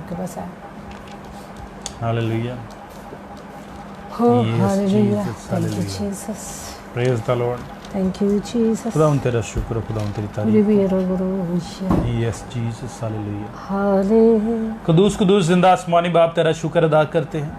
आपके पास आए। Hallelujah. Oh, Yes, hallelujah. Jesus, Thank you, hallelujah. Jesus. Praise the Lord. Thank you, Jesus. खुदावन तेरा शुक्र, खुदावन तेरी तारीफ। Hallelujah. Yes Jesus, hallelujah. Hallelujah. Quddus Quddus जिंदा आसमानी बाप तेरा शुक्र अदा करते हैं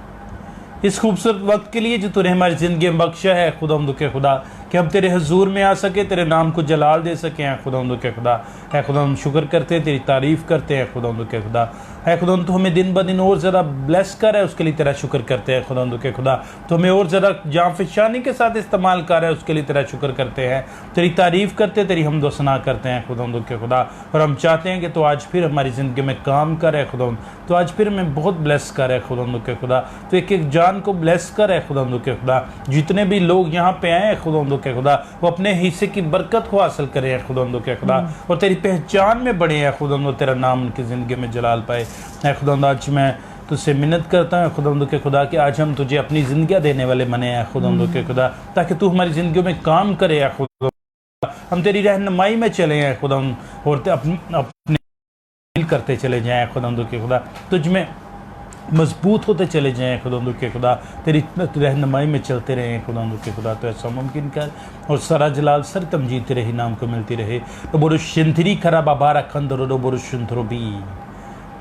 इस खूबसूरत वक्त के लिए जो तूने हमारी ज़िंदगी में बख्शा है खुदावंद के खुदा, कि हम तेरे हजूर में आ सके, तेरे नाम को जलाल दे सके हैं खुदावंद के खुदा। है खुदावंद शुक्र करते हैं, तेरी तारीफ़ करते हैं खुदावंद के खुदा। है खुदावंद तो हमें दिन ब दिन और ज़्यादा ब्लेस कर है, उसके लिए तेरा शुक्र करते हैं खुदावंद के खुदा। तो हमें और ज़्यादा जांफशानी के साथ इस्तेमाल कर है, उसके लिए तेरा शुक्र करते हैं, तेरी तारीफ़ करते, तेरी हमदो सना करते हैं खुदावंद के खुदा। और हम चाहते हैं कि तो आज फिर हमारी ज़िंदगी में काम करे खुदावंद, तो आज फिर हमें बहुत ब्लेस कर है खुदावंद के खुदा। तो एक एक जान को ब्लेस कर है खुदावंद के खुदा। जितने भी लोग यहाँ पे आए हैं खुदावंद के खुदा, वो अपने हिस्से की बरकत को हासिल करें हैं खुदावंद के खुदा, और तेरी पहचान में बढ़े हैं खुदावंद, तेरा नाम उनकी ज़िंदगी में जलाल पाए है खुदावंद। आज मैं तुझसे मिन्नत करता हूँ खुदावंद के खुदा कि आज हम तुझे अपनी ज़िंदगी देने वाले बने हैं खुदावंद के खुदा, ताकि तू हमारी ज़िंदगी में काम करे है खुदा। हम तेरी रहनुमाई में चले हैं खुदावंद, और अपने करते चले जाएं खुदावंद के खुदा, तुझ में मजबूत होते चले जाएं खुदावंद के खुदा, तेरी रहनुमाई में चलते रहें खुदावंद के खुदा। तो ऐसा मुमकिन कर, और सारा जलाल सर तमजीद तेरे ही नाम को मिलती रहे। तो बुरुश शिंथरी खरा बाबारा खंदरो बुरुश शिंथरो भी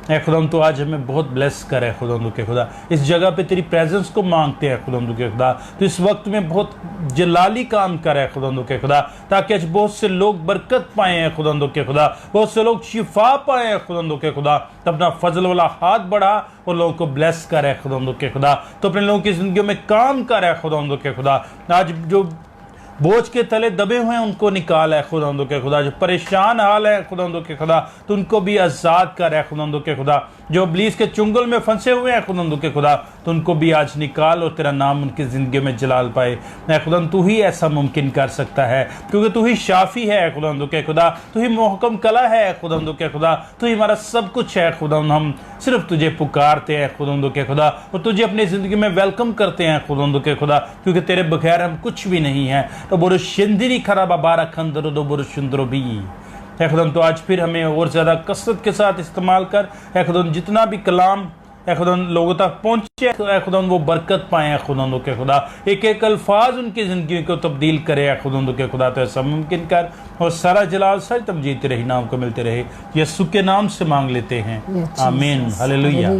है खुदावंद। तो आज हमें बहुत ब्लेस कर है खुदावंद के खुदा। इस जगह पे तेरी प्रेजेंस को मांगते हैं खुदावंद के खुदा। तो इस वक्त में बहुत जलाली काम कर है खुदावंद के खुदा, ताकि आज बहुत से लोग बरकत पाए हैं खुदावंद के खुदा, बहुत से लोग शिफा पाए हैं खुदावंद के खुदा। तो अपना फजल वाला हाथ बढ़ा और लोगों को ब्लेस कर है खुदावंद के खुदा। तो अपने लोगों की जिंदगी में काम कर है खुदावंद के खुदा। आज जो बोझ के तले दबे हुए हैं उनको निकाल है खुदावंद के खुदा, जो परेशान हाल है खुदावंद के खुदा, तो उनको भी आज़ाद कर है खुदावंद के खुदा। जो इब्लीस के चुंगल में फंसे हुए हैं खुदावंद के खुदा, तो उनको भी आज निकाल और तेरा नाम उनकी ज़िंदगी में जलाल पाए। खुदावंद तू ही ऐसा मुमकिन कर सकता है, क्योंकि तू ही शाफी है खुदावंद के खुदा, तू ही मोहकम कला है खुदावंद के खुदा, तू ही हमारा सब कुछ है खुदावंद। हम सिर्फ तुझे पुकारते हैं खुदावंद के खुदा, और तुझे अपनी ज़िंदगी में वेलकम करते हैं खुदावंद के खुदा, क्योंकि तेरे बगैर हम कुछ भी नहीं है। तो बुरुश शिंदरी खराब बारा खंदरो दो बुरुश शिंदरो भी है खुदावंद। तो आज फिर हमें और ज़्यादा कसरत के साथ इस्तेमाल कर है खुदावंद, जितना भी कलाम है खुदावंद लोगों तक पहुँचे है खुदावंद, वो बरकत पाए हैं खुदावंद के खुदा। एक एक अल्फाज उनकी ज़िंदगी को तब्दील करे है खुदावंद के खुदा। तो ऐसा मुमकिन कर, और सारा जलाल सारी तमजीद तेरे ही नाम को मिलते रहे। यीशु के नाम से मांग लेते हैं, आमीन, हालेलुया।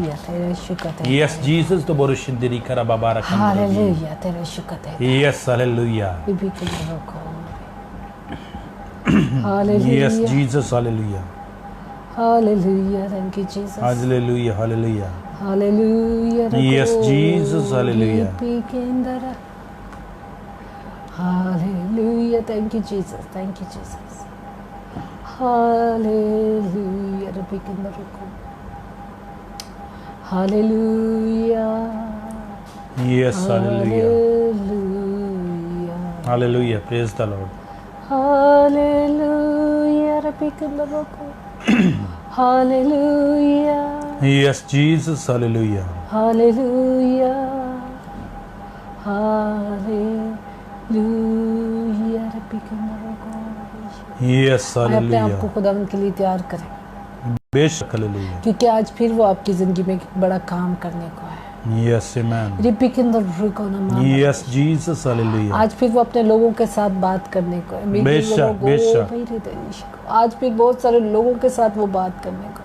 यस जीसस तो बोरुशिंदरी खरा बाबा रखा, हालेलुया, तेरा शुक्र है। Yes hallelujah, yes Jesus, hallelujah, hallelujah, thank you Jesus, hallelujah, hallelujah, hallelujah, yes Jesus, hallelujah, hallelujah, thank you Jesus, thank you Jesus, hallelujah, रब्बी के अंदर रखो, hallelujah, yes hallelujah, hallelujah, praise the Lord, hallelujah, रब्बी के अंदर रखो, hallelujah, yes Jesus, hallelujah, hallelujah, hallelujah, रब्बी के अंदर रखो। Yes अपने हालेलुया, आप को खुदावंद के लिए तैयार करें, बेशक, हालेलुया, क्योंकि आज फिर वो आपकी जिंदगी में एक बड़ा काम करने को है। यस आमेन, रिपी के अंदर रुको ना मां, यस जीसस, हालेलुया, आज फिर वो अपने लोगों के साथ बात करने को है। बेशक, बेशक, आज फिर बहुत सारे लोगों के साथ वो बात करने को।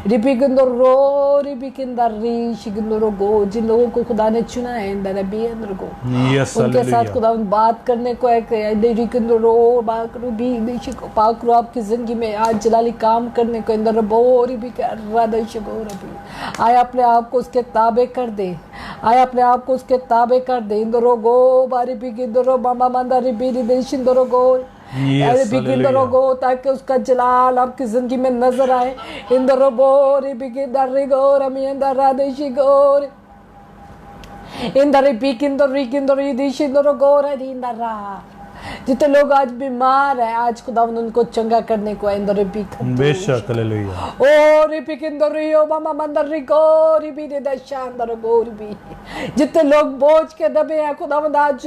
रिपी के अंदर रो, रिपी के अंदर रीश के अंदर गो, जिन लोगों को खुदा ने चुना है अंदर अभी अंदर को, यस उनके साथ हालेलुया, खुदा बात करने को है। रिपी के अंदर रो बात करो भी बेशक पाक करो आपकी जिंदगी में आज जलाली काम करने को अंदर बो रिपी के राधेश गो रबी। आए अपने आप को उसके ताबे कर दे, आए अपने आप को उसके ताबे कर दे। इंदरो गो बारी पी के इंदरो मामा मंदा रिपी देश इंदरो गो गो, ताकि उसका जलाल आपकी जिंदगी में नजर आए। इंदरो बोरी बिकी दर्री गोर अमी इंदर राधेशी गोर इंदर पीक इंदर रीक इंदर यदीश इंदरो गोर इंदर रा जितने लोग आज बीमार हैं, आज खुदावन उनको चंगा करने को आइंदो रिपी बेशक हालेलुया ओ रिपी किंदो रियो मामा मंदर रिको रिपी दे दशांदर गोरबी। जितने लोग बोझ के दबे हैं खुदावन आज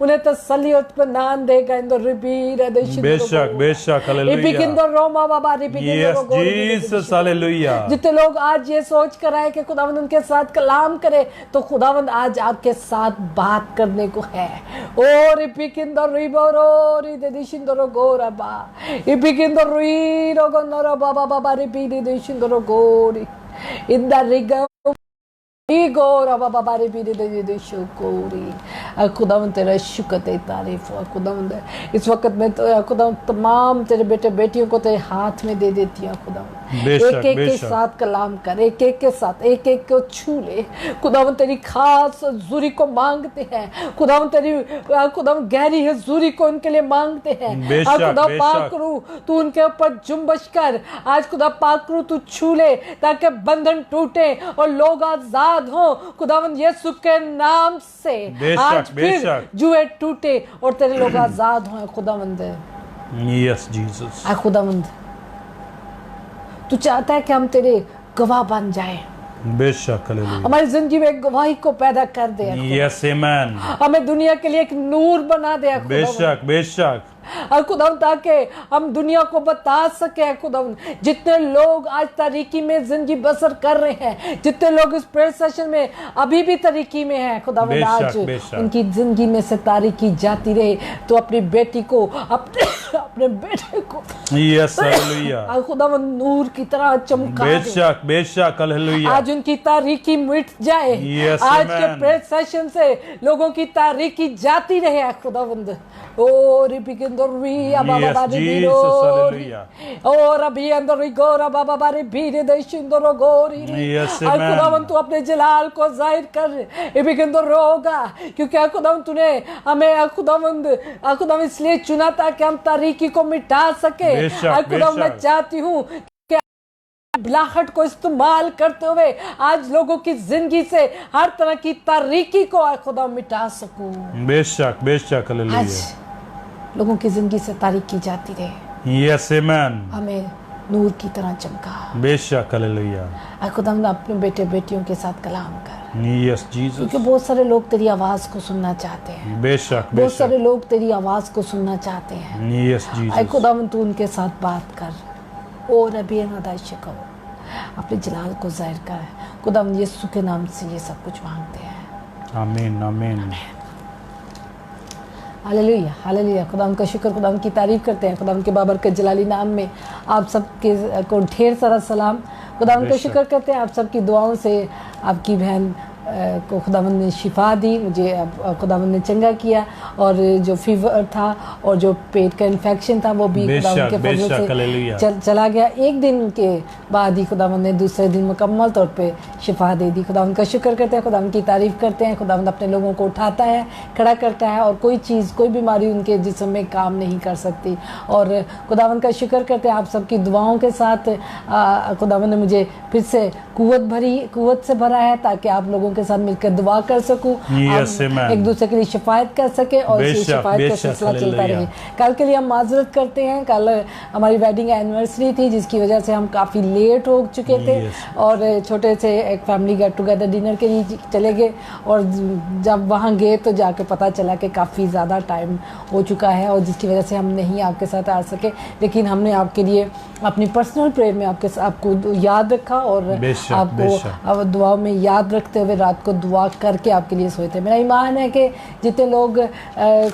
उन्हें तसल्ली और इत्मीनान देगा इंदो रिपी रे दशिंदो बेशक बेशक रिपी हालेलुया किंदो रोमा बाबा रिपी यस किंदो जीसस हालेलुया जितने लोग आज ये सोच कर आए कि खुदावंद उनके साथ कलाम करे, तो खुदावंद आज आपके साथ बात करने को है। ओ रिपिकिंदो रिबोरो रिदिशिंदो गोरबा इपिकिंदो रिरो गोनरो बाबा बाबा रिपिदिशिंदो गोरी इंदा Riga Igor Baba Bari Bidi de Shukuri खुदावंद तेरा शुक्र तेरी तारीफ हो खुदावंद। इस वक्त मैं तो खुदावंद तमाम तेरे बेटे बेटियों को तेरे हाथ में दे देती हूँ खुदावंद। एक एक के साथ कलाम कर, एक एक के साथ एक एक को छू ले खुदावंद। तेरी खास हजूरी को मांगते हैं खुदावंद, तेरी खुदावंद गहरी हजूरी को उनके लिए मांगते हैं। खुदा पाक करूँ तू उनके ऊपर जुम्बश कर, आज खुदा पाक करूँ तू छू ले ताकि बंधन टूटे और लोग आजाद हो खुदावंद यीशु के नाम से। आज फिर जुए टूटे और तेरे लोग आजाद हो खुदावंद। यस जीसस खुदावंद तू चाहता है कि हम तेरे गवाह बन जाए। बेशक हालेलुया हमारी जिंदगी में एक गवाही को पैदा कर दे। यस आमेन हमें दुनिया के लिए एक नूर बना दे बेशक बेशक और खुदावंद ताकि हम दुनिया को बता सके खुदावंद। जितने लोग आज तारीकी में जिंदगी बसर कर रहे हैं, जितने लोग इस प्रेयर सेशन में अभी भी तारीकी में हैं खुदावंद, आज उनकी जिंदगी में से तारीकी जाती रहे। तो अपनी बेटी को अपने बेटे को यस हालेलुया खुदावंद नूर की तरह चमका दे। बेशक बेशक हालेलुया आज उनकी तारीकी मिट जाए। आज के प्रेयर सेशन से लोगों की तारीकी जाती रहे खुदावंद। ओ रिपिकिंदोरी बाबा बारी बीरो और अभी अंदर गोरा बाबा बारी बीरे देशिंदोरो गोरी। खुदावंद तू अपने जलाल को जाहिर कर रिपिकिंदोर होगा, क्योंकि खुदावंद तूने हमें खुदावंद इसलिए चुना था कि हम तारीकी को मिटा सके। खुदावंद मैं चाहती हूँ बिलाहट को इस्तेमाल करते हुए आज लोगों की जिंदगी से हर तरह की तारीकी को खुदा मिटा सकूं। बेशक बेशक हालेलुया आज लोगों की जिंदगी से तारीकी जाती रहे। यस आमेन हमें नूर की तरह चमका। बेशक हालेलुया खुदावंद अपने बेटे बेटियों के साथ कलाम कर। यस जीसस क्योंकि बहुत सारे लोग तेरी आवाज को सुनना चाहते हैं। बेशक बहुत सारे लोग तेरी आवाज को सुनना चाहते हैं। यस जीसस खुदावंद तू उनके साथ बात कर और अभी अनादाशिको अपने जलाल को जाहिर कर। खुदावंद यीशु के नाम से ये सब कुछ मांगते हैं। आमीन आमीन हालेलुया हालेलुया। खुदावंद का शुक्र, खुदावंद की तारीफ करते हैं। खुदावंद के बाबर के जलाली नाम में आप सबके को ढेर सारा सलाम। खुदावंद का शुक्र करते हैं आप सबकी दुआओं से आपकी बहन को खुदावंद ने शिफा दी, मुझे खुदावंद ने चंगा किया और जो फीवर था और जो पेट का इन्फेक्शन था वो भी खुदावंद के फजल से चला गया। एक दिन के बाद ही खुदावंद ने दूसरे दिन मुकम्मल तौर पे शिफा दे दी। खुदावंद का शुक्र करते हैं, खुदावंद की तारीफ करते हैं। खुदावंद अपने लोगों को उठाता है, खड़ा करता है और कोई चीज़ कोई बीमारी उनके जिस्म में काम नहीं कर सकती। और खुदावंद का शुक्र करते हैं आप सबकी दुआओं के साथ खुदावंद ने मुझे फिर से कुव्वत से भरा है ताकि आप लोगों के साथ मिलकर दुआ कर सकूं, एक दूसरे के लिए शिफायत कर सके और इसी शिफायत का सिलसिला चलता रहे। कल के लिए हम माजरत करते हैं, कल हमारी वेडिंग एनिवर्सरी थी जिसकी वजह से हम काफ़ी लेट हो चुके थे और छोटे से एक फैमिली गेट टुगेदर डिनर के लिए चले गए और जब वहाँ गए तो जाके पता चला कि काफ़ी ज़्यादा टाइम हो चुका है और जिसकी वजह से हम नहीं आपके साथ आ सके। लेकिन हमने आपके लिए अपनी पर्सनल प्रेयर में आपको याद रखा और आपको दुआओं में याद रखते हुए रात को दुआ करके आपके लिए सोए थे। मेरा ईमान है कि जितने लोग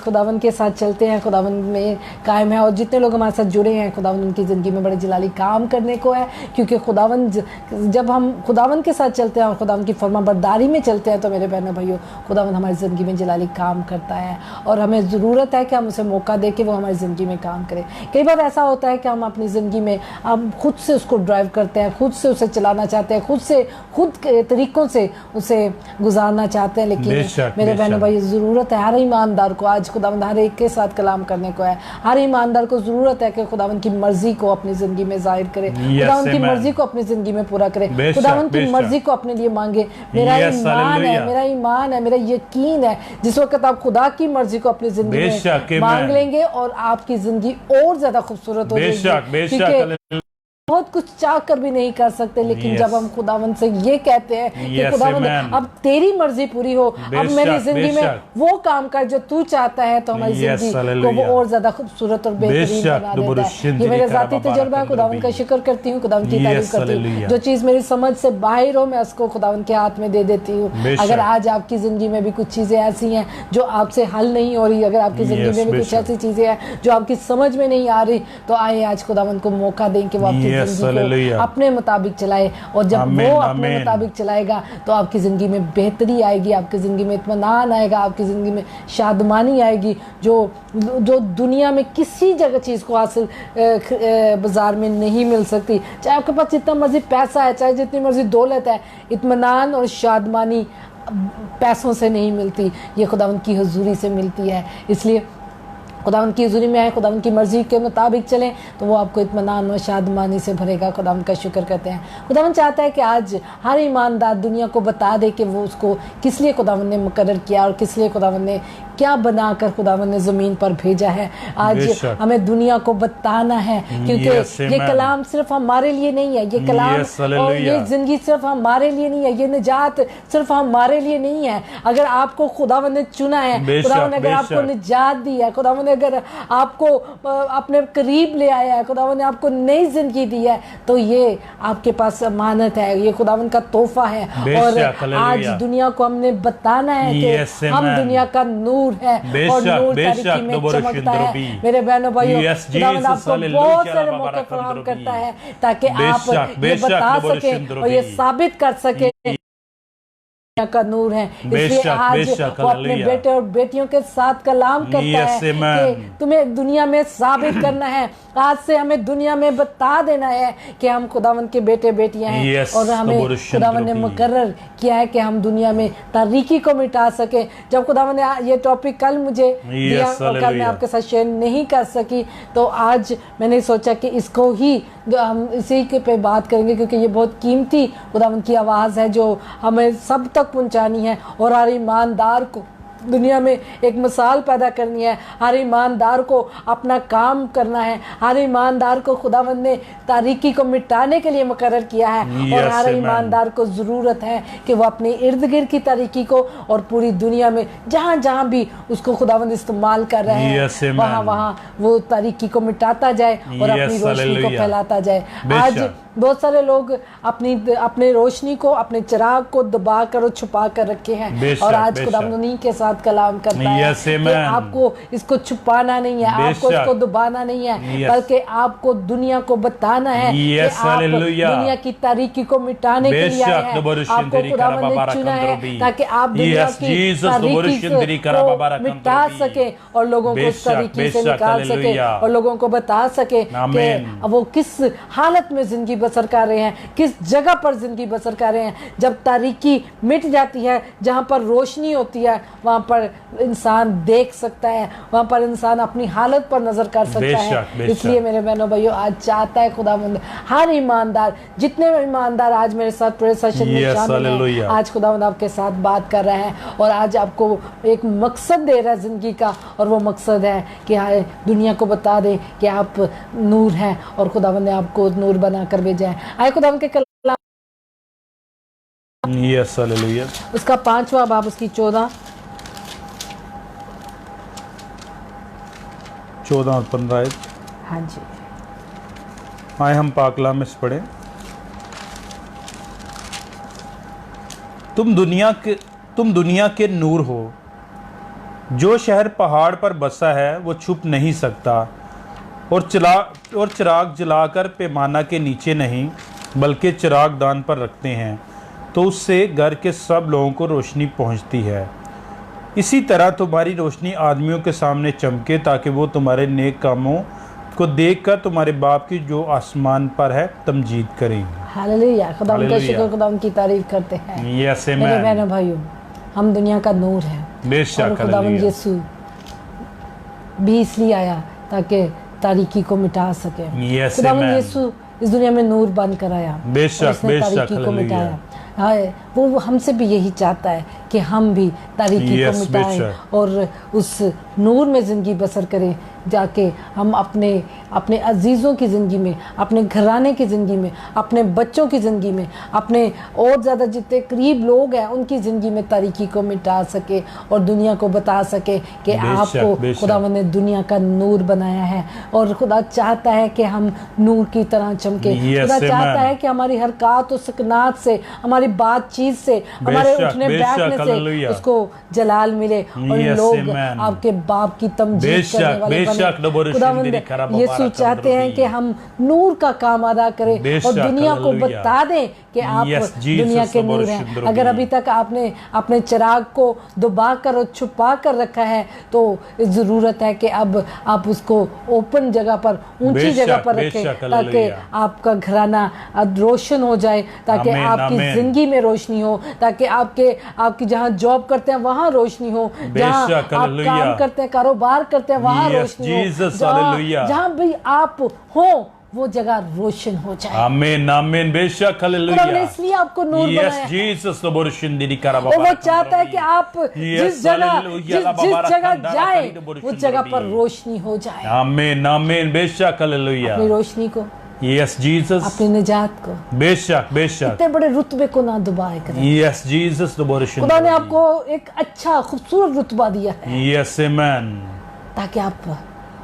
खुदावंद के साथ चलते हैं, खुदावंद में कायम है और जितने लोग हमारे साथ जुड़े हैं, खुदावंद उनकी ज़िंदगी में बड़े जलाली काम करने को है। क्योंकि खुदावंद जब हम खुदावंद के साथ चलते हैं और खुदावंद की फरमाबरदारी में चलते हैं तो मेरे बहनों भाइयों खुदावंद हमारी ज़िंदगी में जलाली काम करता है और हमें ज़रूरत है कि हम उसे मौका दे के वो हमारी ज़िंदगी में काम करे। कई बार ऐसा होता है कि हम अपनी ज़िंदगी में हम खुद से उसको ड्राइव करते हैं, खुद से उसे चलाना चाहते हैं, खुद के तरीक़ों से उसे गुजारना चाहते हैं, लेकिन बेशक, मेरे बेशक। बहनों भाई ज़रूरत है हर ईमानदार को, आज खुदावंद हर एक के साथ कलाम करने को है। हर ईमानदार को ज़रूरत है कि खुदावंद की मर्ज़ी को अपनी ज़िंदगी में जाहिर करे, खुदावंद की amen। मर्ज़ी को अपनी ज़िंदगी में पूरा करे, बेशक, खुदावंद की बेशक। मर्ज़ी को अपने लिए मांगे। मेरा Yes, ईमान है, hallelujah। मेरा ईमान है, मेरा यकीन है, जिस वक्त आप खुदा की मर्ज़ी को अपनी ज़िंदगी बेशक, में amen। मांग लेंगे और आपकी ज़िंदगी और ज़्यादा खूबसूरत हो बेशक, जाएगी, बेशक, क्योंकि हालेलुया। बहुत कुछ चाह कर भी नहीं कर सकते, लेकिन Yes। जब हम खुदावंद से ये कहते हैं कि Yes, खुदावंद amen। अब तेरी मर्जी पूरी हो, अब बेशक, मेरी जिंदगी में बेशक। वो काम कर जो तू चाहता है, तो हमारी Yes, जिंदगी को वो hallelujah। और ज्यादा खूबसूरत और बेहतरीन बेशक, बना देता है। दुबरुशिंद ये मेरे दिली जाती कराबा तजुर्बा है, बारकत खुदावंद का रबी। शुक्र करती हूँ, खुदावंद की Yes, तारीफ करती हूँ। hallelujah। जो चीज मेरी समझ से बाहर हो, मैं उसको खुदावंद के हाथ में दे देती हूँ। बेशक। अगर आज आपकी जिंदगी में भी कुछ चीजें ऐसी हैं जो आपसे हल नहीं हो रही, अगर आपकी जिंदगी Yes, में भी कुछ बेशक। ऐसी चीजें हैं जो आपकी समझ में नहीं आ रही, तो आए आज खुदावंद को मौका दें कि वो आपकी Yes, जिंदगी को hallelujah। अपने मुताबिक चलाए, और जब आमीन, वो अपने आमीन। मुताबिक चलाएगा तो आपकी ज़िंदगी में बेहतरी आएगी, आपकी ज़िंदगी में इत्मीनान आएगा, आपकी ज़िंदगी में शादमानी आएगी, जो दुनिया में किसी जगह चीज़ को हासिल बाज़ार में नहीं मिल सकती। चाहे आपके पास जितना मर्जी पैसा है, चाहे जितनी मर्जी दौलत है, इत्मीनान और शादमानी पैसों से नहीं मिलती, ये खुदावंद की हुजूरी से मिलती है। इसलिए खुदावंद की हुजूरी में आए, खुदावंद की मर्ज़ी के मुताबिक चलें, तो वो आपको इत्मीनान और शादमानी से भरेगा। खुदावंद का शुक्र करते हैं। खुदावंद चाहता है कि आज हर ईमानदार दुनिया को बता दे कि वो उसको किस लिए खुदावंद ने मुकर्रर किया और किस लिए खुदावंद ने क्या बनाकर खुदावंद ने ज़मीन पर भेजा है। आज बेशक। हमें दुनिया को बताना है, क्योंकि Yes, ये amen। कलाम सिर्फ हमारे लिए नहीं है, ये कलाम Yes, और ये hallelujah। ज़िंदगी सिर्फ हमारे लिए नहीं है, ये निजात सिर्फ हमारे लिए नहीं है। अगर आपको खुदावंद ने चुना है, बेशक, खुदावंद ने अगर आपको बेशक। निजात दी है, खुदावंद ने अगर आपको अपने करीब ले आया है, खुदावंद ने आपको नई जिंदगी दी है, तो ये आपके पास अमानत है, ये खुदावंद का तोहफा है। बेशक, और हालेलुया। आज दुनिया को हमने बताना है कि Yes, हम amen। दुनिया का नूर है, और बेशक, नूर बेशक, तारीकी में दुबरुशिंद चमकता है। रबी। मेरे बहनों भाइयों, Yes, खुदावंद Jesus, आपको हालेलुया, बहुत सारे बाबा मौके रकम फराहम रबी। करता है, ताकि आप बेशक, ये बेशक, बता दुबरुशिंद सके और ये रबी। साबित कर सके का नूर है। इसलिए बेशक, आज बेशक, वो अपने हालेलुया। बेटे और बेटियों के साथ कलाम करता Yes, है amen। कि तुम्हें दुनिया में साबित करना है। आज से हमें दुनिया में बता देना है कि हम खुदावंद के बेटे बेटियां हैं, Yes, और हमें दुबरुशिंद खुदावंद ने रबी। मुकर्रर किया है कि हम दुनिया में तारीकी को मिटा सके। जब खुदावंद ने ये टॉपिक कल मुझे दिया और कल मैं हालेलुया। आपके साथ शेयर नहीं कर सकी, तो आज मैंने सोचा कि इसको ही हम इसी के पे बात करेंगे, क्योंकि ये बहुत कीमती खुदावंद की आवाज़ है जो हमें सब तक पहुंचानी है, और हर ईमानदार को दुनिया में एक मिसाल पैदा करनी है। हर ईमानदार को अपना काम करना है, हर ईमानदार को खुदावंद ने तारीकी को मिटाने के लिए मुकर्रर किया है, और Yes, हर amen। ईमानदार को ज़रूरत है कि वो अपने इर्द गिर्द की तारीकी को और पूरी दुनिया में जहाँ जहाँ भी उसको खुदावंद इस्तेमाल कर रहे हैं, Yes, amen। वहाँ वहाँ वो तारीकी को मिटाता जाए और Yes, अपनी रोशनी को hallelujah। फैलाता जाए। बेशक। आज बहुत सारे लोग अपने रोशनी को, अपने चिराग को दबा कर और छुपा कर रखे हैं, बेशक, और आज बेशक। खुदावंद उन्हीं के साथ कलाम करता है Yes, कि amen। आपको इसको छुपाना नहीं है, आपको बेशक। इसको दबाना नहीं है, Yes। बल्कि आपको दुनिया को बताना है कि Yes, आप hallelujah। दुनिया की तारीकी को मिटाने के लिए आए बेशक, हैं। दुबरुशिंद आपको दिली खुदावंद कराबा ने बारकत चुना है रबी। ताकि आप दुनिया Yes, की Jesus, तारीकी दुबरुशिंद दिली कराबा को बारकत मिटा रबी। सके और लोगों को उस बेशक, तारीकी से बेशक, निकाल सके, हालेलुया। और लोगों को बता सके आमीन। कि वो किस हालत में जिंदगी बसर कर रहे हैं, किस जगह पर जिंदगी बसर कर रहे हैं। जब तारीकी मिट जाती है, जहाँ पर रोशनी होती है, वहाँ पर इंसान देख सकता है, वहाँ पर इंसान अपनी हालत पर नजर कर सकता है। बेशक, बेशक। इसलिए मेरे बहनों भाइयों, आज चाहता है खुदावंद हर ईमानदार, जितने ईमानदार आज मेरे साथ प्रेयर सेशन में Yes, शामिल हैं, hallelujah। आज खुदावंद आपके साथ बात कर रहा है, और आज आपको एक मकसद दे रहा है जिंदगी का, और वो मकसद है कि हाय दुनिया को बता दे कि आप नूर हैं, और खुदावंद ने आपको नूर बनाकर भेजा है। आए खुदावंद के कलाम Yes, hallelujah। उसका 5वां बाब, उसकी 14 और 15 आयत। हाँ जी, आए हम पाकलाम में से पढ़े। तुम दुनिया के नूर हो। जो शहर पहाड़ पर बसा है वो छुप नहीं सकता, और चिराग जलाकर पैमाना के नीचे नहीं बल्कि चिराग दान पर रखते हैं, तो उससे घर के सब लोगों को रोशनी पहुंचती है। इसी तरह तुम्हारी रोशनी आदमियों के सामने चमके, ताकि वो तुम्हारे नेक कामों को देखकर तुम्हारे बाप की जो आसमान पर है तमजीद करें। हालेलुया, खुदा उनका हालेलुया। शुक्र, खुदा उनकी तारीफ करते हैं। यस मेरे आमेन। बहनों भाइयों, हम दुनिया का नूर है बेशक, और खुदावंद हालेलुया। यीशु भी इसलिए आया ताकि तारीकी को मिटा सके। Yes, खुदावंद amen. यीशु इस दुनिया में नूर बनकर आया बेशक, और इसने बेशक, तारीकी को हालेलुया। मिटाया। हाँ, वो हमसे भी यही चाहता है कि हम भी तारीकी Yes, को मिटाएं बेशक। और उस नूर में ज़िंदगी बसर करें, जाके हम अपने अजीज़ों की ज़िंदगी में, अपने घराने की ज़िंदगी में, अपने बच्चों की ज़िंदगी में, अपने और ज़्यादा जितने करीब लोग हैं उनकी ज़िंदगी में तारीकी को मिटा सके और दुनिया को बता सके कि बेशक, आपको बेशक। खुदावंद ने दुनिया का नूर बनाया है और खुदा चाहता है कि हम नूर की तरह चमके। Yes, खुदा चाहता amen. है कि हमारी हरकत और सकनात से, हमारी बातचीत से, हमारे बेशक, उठने बेशक, बैठने से हालेलुया। उसको जलाल मिले और Yes, लोग amen. आपके बाप की तमजीद बेशक, करने वाले बेशक, बने। नबोर खुदावंद शिंदरी खरा यीशु मुबारक चाहते हैं अंदर कि भी। हम नूर का काम अदा करें और बेशक, दुनिया को हालेलुया। बता दें कि आप Yes, Jesus, दुनिया के नबोर नूर हैं। शिंदरी अगर भी। अभी तक आपने अपने चिराग को दबा कर और छुपा कर रखा है तो ज़रूरत है कि अब आप उसको ओपन जगह पर, ऊंची बेशक, जगह पर रखें बेशक, ताकि हालेलुया। आपका घराना अब रोशन हो जाए, ताकि आमीन, आपकी आमीन। जिंदगी में रोशनी हो, ताकि आपकी जहाँ जॉब करते हैं वहाँ रोशनी हो, जहाँ बेशक, आप हालेलुया। काम करते हैं, कारोबार करते हैं वहाँ Yes, रोशनी Jesus, हो, हालेलुया। जहाँ भी आप हो वो जगह रोशन हो जाए। आमीन, आमीन, बेशक, खुदा ने हालेलुया। इसलिए आपको नूर बनाया यस है जीसस नबोर शिंदरी खरा और वो मुबारक चाहता है अंदर कि भी। आप Yes, जिस जगह हालेलुया, ला जिस मुबारक जगह अंदर जाए आखरी नबोर वो शिंदरी जगह पर भी। रोशनी हो जाए। आमीन, आमीन, बेशक, हालेलुया। अपनी रोशनी को, यस जीसस, अपनी निजात को, बेशक, बेशक। इतने बड़े रुतबे को ना दुबाए करें। यस जीसस नबोर शिंदरी। खुदा ने आपको एक अच्छा खूबसूरत रुतबा दिया है यस आमेन। ताकि आप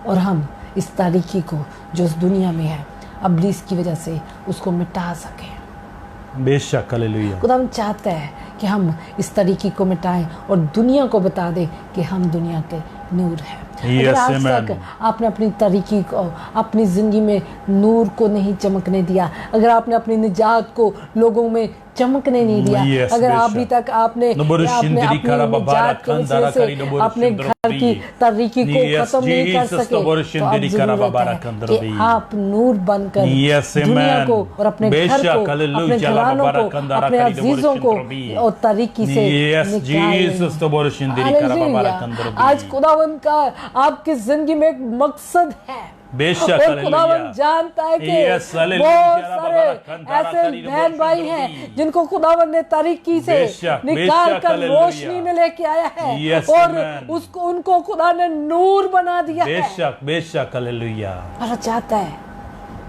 और हम इस तारीकी को जो इस दुनिया में है अब्लीस की वजह से उसको मिटा सकें। बेशक, हालेलुया। खुदा चाहता है कि हम इस तरीके को मिटाएं और दुनिया को बता दें कि हम दुनिया के नूर हैं। अगर Yes, आज amen. तक आपने अपनी तरीकी को, अपनी ज़िंदगी में नूर को नहीं चमकने दिया, अगर आपने अपनी निजात को लोगों में चमकने नहीं दिया, Yes, अगर बेशक। अभी तक आपने नबोर शिंदरी अपनी खरा निजात मुबारक की अंदर वजह आखरी से नबोर अपने शिंदरी घर की भी। तरीकी को Yes, खत्म नहीं कर Jesus, सके, नबोर तो शिंदरी अब खरा ज़रूरत मुबारक है अंदर कि भी। आप नूर बनकर Yes, दुनिया amen. को और अपने घर बेशक, को, हालेलुया, अपने ला घरानों मुबारक को, अंदर अपने आखरी नबोर अजीजों को शिंदरी भी। और तरीकी से यस जीसस नबोर शिंदरी खरा मुबारक अंदर भी। आज खुदावंद का आपकी जिंदगी में एक मकसद है बेशक, और हालेलुया। खुदावंद जानता है कि Yes, हालेलुया, बहुत ला सारे मुबारक अंदर ऐसे आखरी नबोर बहन भाई शिंदरी हैं भी। जिनको खुदावंद ने तरीकी से बेशक, निकाल बेशक, कर हालेलुया। रोशनी में लेके आया है Yes, और amen. उसको उनको खुदा ने नूर बना दिया है बेशक, बेशक, हालेलुया। और चाहता है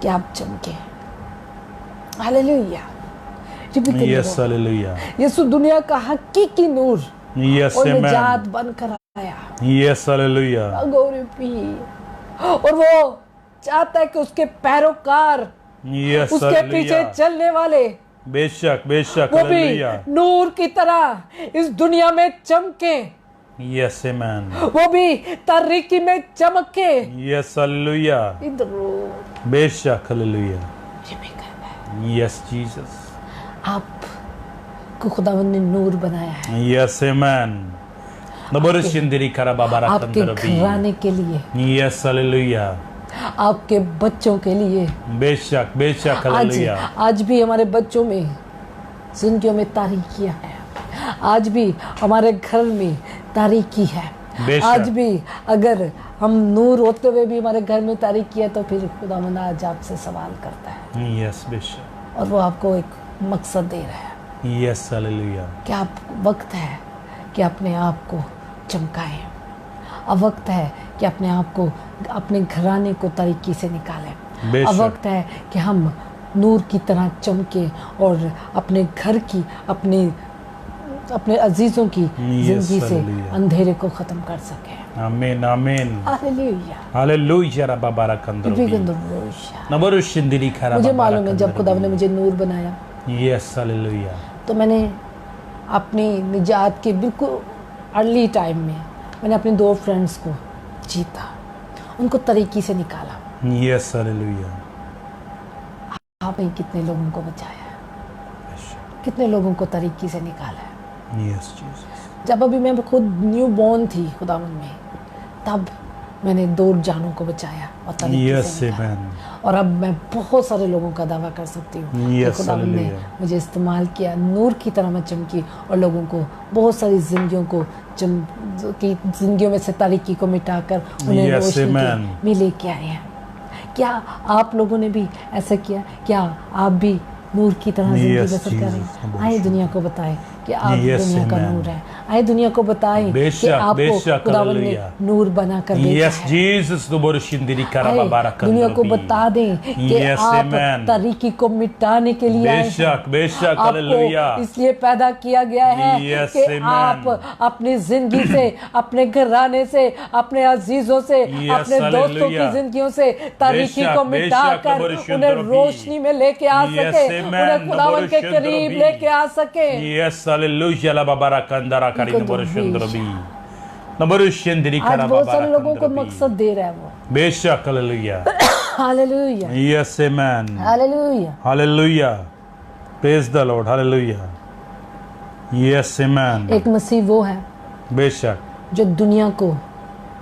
कि आप चमके। हालेलुया। Yes, hallelujah. यीशु दुनिया का हकीकी नूर यस और आमेन। निजात बनकर आया। Yes, hallelujah. गौरी पी और वो चाहता है कि उसके पैरोकार, यस, उसके पीछे हालेलुया। चलने वाले बेशक, बेशक, वो भी हालेलुया। नूर की तरह इस दुनिया में चमके, यस आमेन। वो भी तरीकी में चमके। Yes, hallelujah. इधर बेशक, हालेलुया। ये भी कहना है यस जीसस। आपको खुदावंद ने नूर बनाया है यस आमेन। नबोर शिंदरी खरा मुबारक आपके अंदर भी। घराने के लिए, यस, हालेलुया। आपके बच्चों के लिए। बेशक, बेशक, आज हालेलुया। आज भी हमारे बच्चों में जिंदगियों में तारीकियां हैं, आज भी हमारे घर में तारीकी है, बेशक। आज भी अगर हम नूर होते हुए भी हमारे घर में तारीकी है तो फिर खुदावंद आज आपसे सवाल करता है यस, बेशक। और वो आपको एक मकसद दे रहा है यस, हालेलुया। कि आप वक्त है कि अपने आप को चमकाएं। अब वक्त है कि अपने आप को, अपने घराने को तारीकी से निकालें। बेशक। अब वक्त है कि हम नूर की तरह चमके और अपने घर की, अपने अजीजों की जिंदगी से हालेलुया। अंधेरे को ख़त्म कर सकें। आमीन, आमीन। हालेलुया। हालेलुया, रब्बा बारक अंदर भी। बिगंदरोशा। नबोर शिंदरी खरा मुझे मुबारक मालूम है जब अंदर खुदा ने भी। मुझे नूर बनाया यस, हालेलुया। तो मैंने अपनी निजात के बिल्कुल अर्ली टाइम में मैंने अपने 2 फ्रेंड्स को जीता, उनको तरीकी से निकाला। Yes, hallelujah. आपने कितने लोगों को बचाया है, कितने लोगों को तरीकी से निकाला है। Yes Jesus. जब अभी मैं खुद न्यू बॉर्न थी खुदावंद में, तब मैंने 2 जानों को बचाया और तरीके यस से निकाला। आमेन। और अब मैं बहुत सारे लोगों का दावा कर सकती हूँ कि Yes, खुदावंद ने hallelujah. मुझे इस्तेमाल किया, नूर की तरह मैं चमकी और लोगों को बहुत सारी जिंदगियों को की जिंदगियों में से तारीकी को मिटाकर उन्हें Yes, रोशनी amen. में लेके आए हैं। क्या आप लोगों ने भी ऐसा किया? क्या आप भी नूर की तरह जिंदगी Yes, बसर Jesus. करें? आए दुनिया को बताएं कि आप Yes, दुनिया का amen. नूर है। आए दुनिया को बताएं कि बेशक, आपको बेशक, खुदावंद ने hallelujah. नूर बनाकर भेजा Yes, है। Jesus, the Borushindiri आए Karababara दुनिया को Kandrobi. बता दें कि Yes, आप amen. तारीकी को मिटाने के लिए आए हैं। बेशक, बेशक, आपको hallelujah. इसलिए पैदा किया गया है Yes, कि amen. आप अपनी जिंदगी से, अपने घराने से, अपने अजीजों से, Yes, अपने दोस्तों की hallelujah. जिंदगियों से तारीकी बेशक, को बेशक, मिटाकर नबोरुशुंद्र उन्हें भी। रोशनी में लेके आ Yes, सके, amen, उन्हें खुदावंद के नबोरुशुंद्र करीब भी। लेके आ सके। Yes, hallelujah, la babara kandara kari Because of Naborushindrobi. Naborushindiri आज बहुत सारे Karababara लोगों को Kandrobi. मकसद दे रहा है वो। बेशक, hallelujah. Hallelujah, Yes, amen. Hallelujah. Hallelujah. Praise the Lord. Hallelujah. Yes, amen. एक मसीह वो है बेशक. जो दुनिया को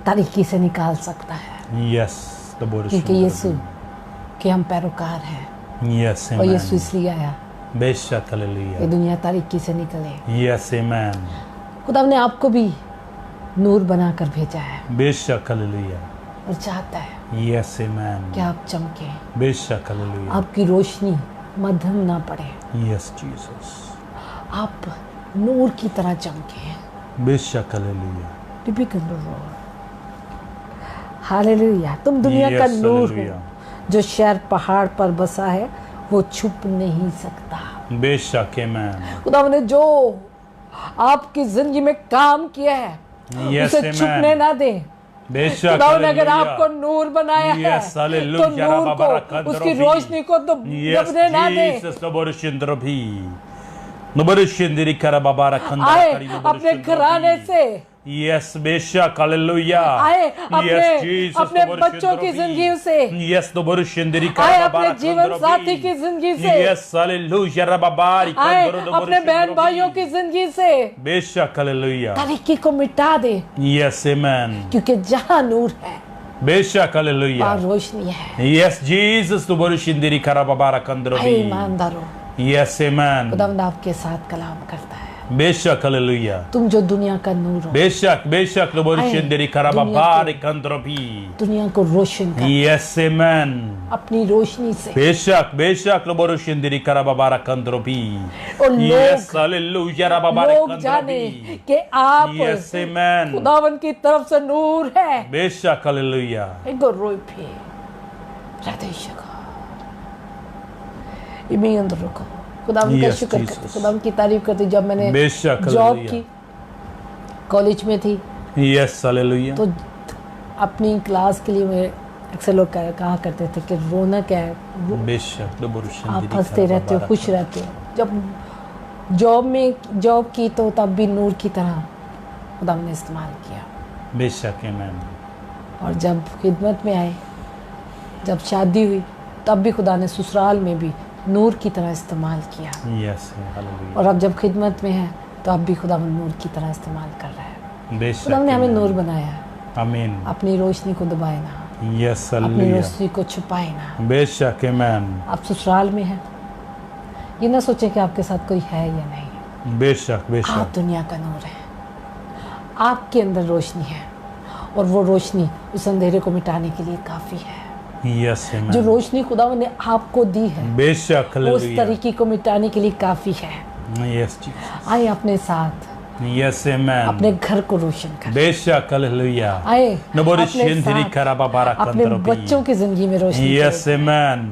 तारीकी से निकाल सकता है, Yes, the क्योंकि यीशु Borushindrobi. के हम पैरोकार हैं Yes, और यीशु amen. इसलिए आया बेशक, कि hallelujah. दुनिया तारीकी से निकले। Yes, amen. खुदा ने आपको भी नूर बनाकर भेजा है बेशक, hallelujah. और चाहता है Yes, amen. कि आप चमके, बेशक, hallelujah. आपकी रोशनी मध्यम ना पड़े, Yes, Jesus. आप नूर की तरह चमके। बेशक, hallelujah. Typical hallelujah. तुम दुनिया का Yes, नूर hallelujah. हो। जो शहर पहाड़ पर बसा है वो छुप नहीं सकता। बेशक, amen. खुदा ने जो आपकी जिंदगी में काम किया है Yes, उसे amen. छुपने ना दे। बेशक, खुदा ने अगर hallelujah. आपको नूर बनाया Yes, है hallelujah. तो नूर Rababara को, उसकी Kandrobi. रोशनी को तो Yes, दबने ना दे। Jesus, the Borushindrobi. Naborushindiri Karababara Kandara आए Kari अपने घराने से, Yes, बेशक, hallelujah. आए Yes, Jesus, अपने the बच्चों की Borushindrobi. जिंदगी से, Yes, the Borushindiri आए अपने Karababara जीवन Kandrobi. साथी की जिंदगी से, Yes, hallelujah. Rababari आए Kandoro the अपने बहन Borushindrobi. भाइयों की जिंदगी से बेशक, hallelujah. तारीकी को मिटा दे, Yes, amen. क्योंकि जहाँ नूर है बेशक, वहाँ hallelujah. रोशनी है। Yes, Jesus, the Borushindiri Karababara आए Kandrobi. ईमानदारों, Yes, amen. खुदावंद आपके साथ कलाम करता है। बेशक, hallelujah. तुम जो दुनिया का नूर हो, बेशक, बेशक, the Borushindiri दुनिया Karababara Kandrobi. दुनिया को रोशन कर Yes, amen. अपनी रोशनी से, बेशक, बेशक, the Borushindiri Karababara Kandrobi. और Yes, hallelujah. Rababara लोग जाने Kandrobi. कि आप Yes, amen. खुदावंद की तरफ से नूर है। बेशक, hallelujah. Ego roipe. राधेशका। इमी अंदर रुको। खुदावंद का Yes, शुक्र Jesus. करते, खुदावंद की तारीफ करते। जब मैंने बेशक, जॉब hallelujah. की, कॉलेज में थी, Yes, hallelujah. तो अपनी क्लास के लिए मैं अक्सर लोग कहा करते थे कि रोना क्या है, बेशक, the आप Borushindiri हंसते रहते हो, Karababara खुश रहते हो। जब जॉब की तो तब भी नूर की तरह खुदावंद ने इस्तेमाल किया। बेशक, amen. और जब खिदमत में आए, जब शादी हुई, तब भी खुदा ने ससुराल में भी नूर की तरह इस्तेमाल किया। Yes, hallelujah. और अब जब खिदमत में है तो अब भी खुदा नूर की तरह इस्तेमाल कर रहा है। बेशक, खुदा ने हमें amen. नूर बनाया है। Amen. अपनी रोशनी को दबाए ना, Yes, अपनी hallelujah. रोशनी को छुपाए ना। बेशक, amen. आप ससुराल में हैं, ये ना सोचें कि आपके साथ कोई है या नहीं। बेशक, आप बेशक. दुनिया का नूर है, आपके अंदर रोशनी है और वो रोशनी उस अंधेरे को मिटाने के लिए काफ़ी है। Yes, amen. जो रोशनी खुदा ने आपको दी है बेशक, उस hallelujah. तरीके को मिटाने के लिए काफ़ी है। Yes, Jesus. आए अपने साथ Yes, amen. अपने घर को रोशन कर, बेशक, hallelujah. आए Naborushindiri Karababara अपने Kandrobi. बच्चों की जिंदगी में रोशनी Yes, करें। amen.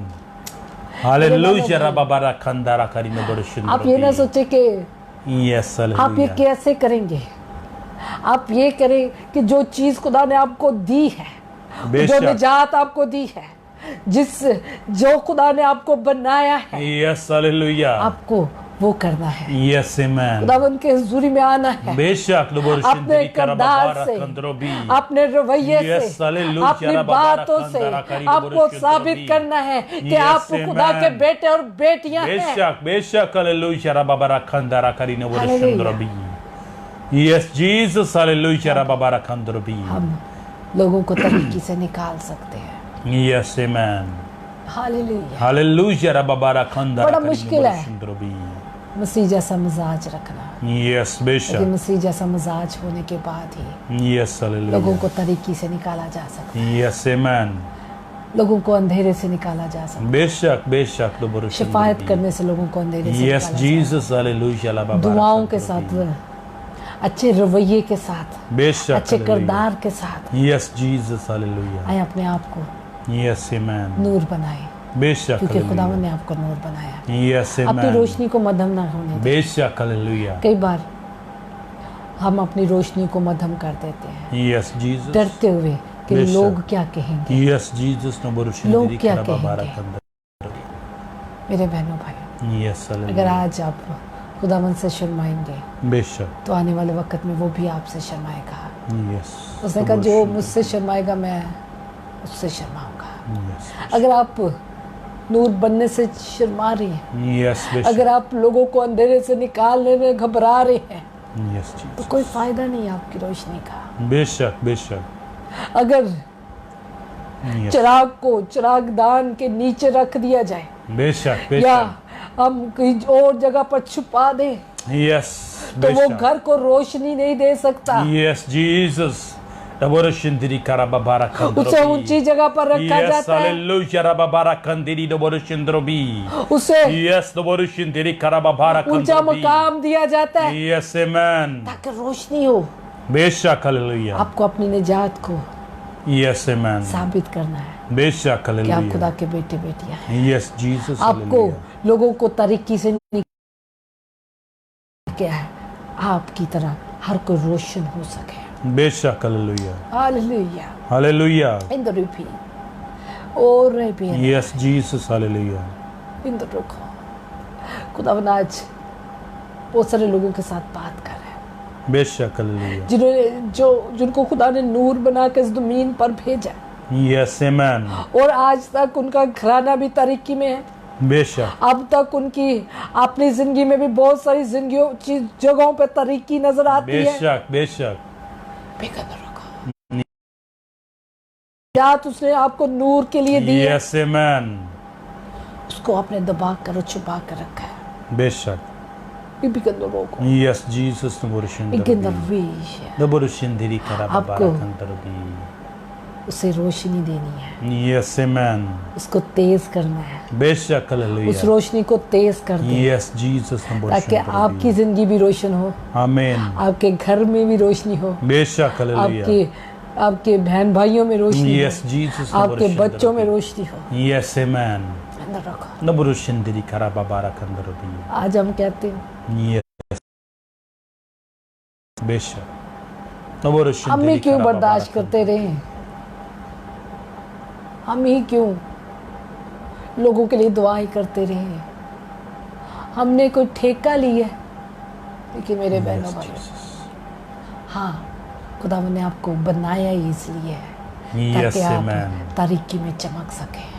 Hallelujah. Rababara Kandara Kari आप ये ना Naborushindrobi. सोचे कि Yes, आप ये hallelujah. कैसे करेंगे। आप ये करें कि जो चीज़ खुदा ने आपको दी है, जो बेशक. निजात आपको दी है, जो खुदा ने आपको बनाया है, Yes, hallelujah. आपको वो करना है। Yes, amen. खुदा उनके हुजूरी में आना है, बेशक, अपने Naborushindiri किरदार Karababara से, Kandrobi. अपने रवैये Yes, से, hallelujah. अपनी Rababara बातों से Kandara Kari आपको Naborushindrobi. साबित करना है कि Yes, आप खुदा के amen. बेटे और बेटियां हैं। बेशक, बेशक, hallelujah. Rababara Kandara Kari Naborushindrobi. Yes, Jesus, hallelujah. Rababara Kandrobi. हम लोगों को तरीकी से निकाल सकते हैं। Yes, amen. हालेलुया। हालेलुया रबाबारा खंदा बड़ा करी मुश्किल नबोर है। शुंद्रोबी। मसीह जैसा मिजाज रखना, यस बेशक। लेकिन मसीह जैसा मिजाज होने के बाद ही यस लोगों हालेलुया। को तरीकी से निकाला जा सकता यस आमेन। है, लोगों को अंधेरे से निकाला जा सकता बेशक बेशक नबोर है, शिफायत करने से लोगों को अंधेरे से यस निकाला जीसस हालेलुया जा रबाबारा दुआओं के साथ, अच्छे रवैये के साथ, बेशक अच्छे हालेलुया। किरदार के साथ यस जीसस हालेलुया। आए अपने आप को यस आमेन। नूर बनाए, बेशक क्योंकि खुदावन हालेलुया। ने आपको नूर बनाया। यस अपनी आमेन। रोशनी को मध्यम ना होने दें। बेशक हालेलुया। कई बार हम अपनी रोशनी को मध्यम कर देते हैं, यस जीसस। डरते हुए कि बेशक। लोग क्या कहेंगे, यस जीसस नबोर लोग शुंद्री क्या रबाबारा कहेंगे? खंदा। मेरे बहनों भाई, यस अगर हालेलुया। आज आप खुदावन से शर्माएंगे बेशक। तो आने वाले वक्त में वो भी आपसे शर्माएगा। यस। उसने कहा जो मुझसे शर्माएगा मैं उससे शर्माऊंगा। यस। अगर आप नूर बनने से शर्मा रही हैं, यस बेशक। अगर आप लोगों को अंधेरे से निकालने में घबरा रहे हैं, यस तो जीसस। कोई फायदा नहीं है आपकी रोशनी का। बेशक बेशक। अगर यस। चिराग को चिरागदान के नीचे रख दिया जाए बेशक या बेशक। हम कहीं और जगह पर छुपा दें, यस तो वो बेशक। घर को रोशनी नहीं दे सकता। यस जीसस नबोर शुंद्री कराबाबारा खंदा। उसे ऊंची जगह पर रखा यस जाता है, हालेलुया रबाबारा खंदिरी नबोर शुंद्रोबी। उसे यस नबोर शुंद्री कराबाबारा ऊंचा खंदा। मकाम दिया जाता है यस आमेन। ताकि रोशनी हो। बेशक हालेलुया। आपको अपनी निजात को यस आमेन। साबित करना है बेशक कि आप हालेलुया। खुदा के बेटे बेटियां हैं। यस जीसस आपको हालेलुया। लोगों को तरीकी से क्या है, आपकी तरह हर कोई रोशन हो सके। बेशक hallelujah. Hallelujah. Hallelujah. In the rupee और रे yes Jesus hallelujah. In the रुको। खुदावन आज बहुत सारे लोगों के साथ बात कर रहे हैं बेशक हालेलुया। जिनको खुदा ने नूर बना के इस जमीन पर भेजा, यस आमेन। और आज तक उनका घराना भी तरक्की में है। बेशक। अब तक उनकी अपनी जिंदगी में भी बहुत सारी जगहों पे तरक्की नजर आती है। बेशक बेशक। बेकदर रखो। क्या उसने आपको नूर के लिए दी है, यस आमेन। उसको आपने दबा कर और छुपा कर रखा है। बेशक। बेकदर रखो। यस जीसस नबोर शुंद्री। बेकदर विश है। नबोर शुंद्री कराबाबारा आपको खंदा। उसे रोशनी देनी है, यस आमेन। उसको तेज करना है, बेशक उस हालेलुया। रोशनी को तेज कर दे यस जीसस नबोर ताकि शुंद्री। आपकी जिंदगी भी रोशन हो, आमीन। आपके घर में भी रोशनी हो, बेशक हालेलुया। आपके बहन भाइयों में रोशनी यस हो, जीसस आपके बच्चों में रोशनी हो। Yes amen. अंदर रखो। नबोर शुंद्री कराबाबारा खंदा। आज हम कहते हैं यस बेशक। नबोर हम शुंद्री ही क्यों कराबाबारा बर्दाश्त करते रहे, हम ही क्यों लोगों के लिए दुआएं करते रहे। हमने कोई ठेका लिया है, देखिए मेरे बहनों भाइयों, हाँ खुदावन ने आपको बनाया ही इसलिए है यस ताकि आप आमेन। तारीकी में चमक सके।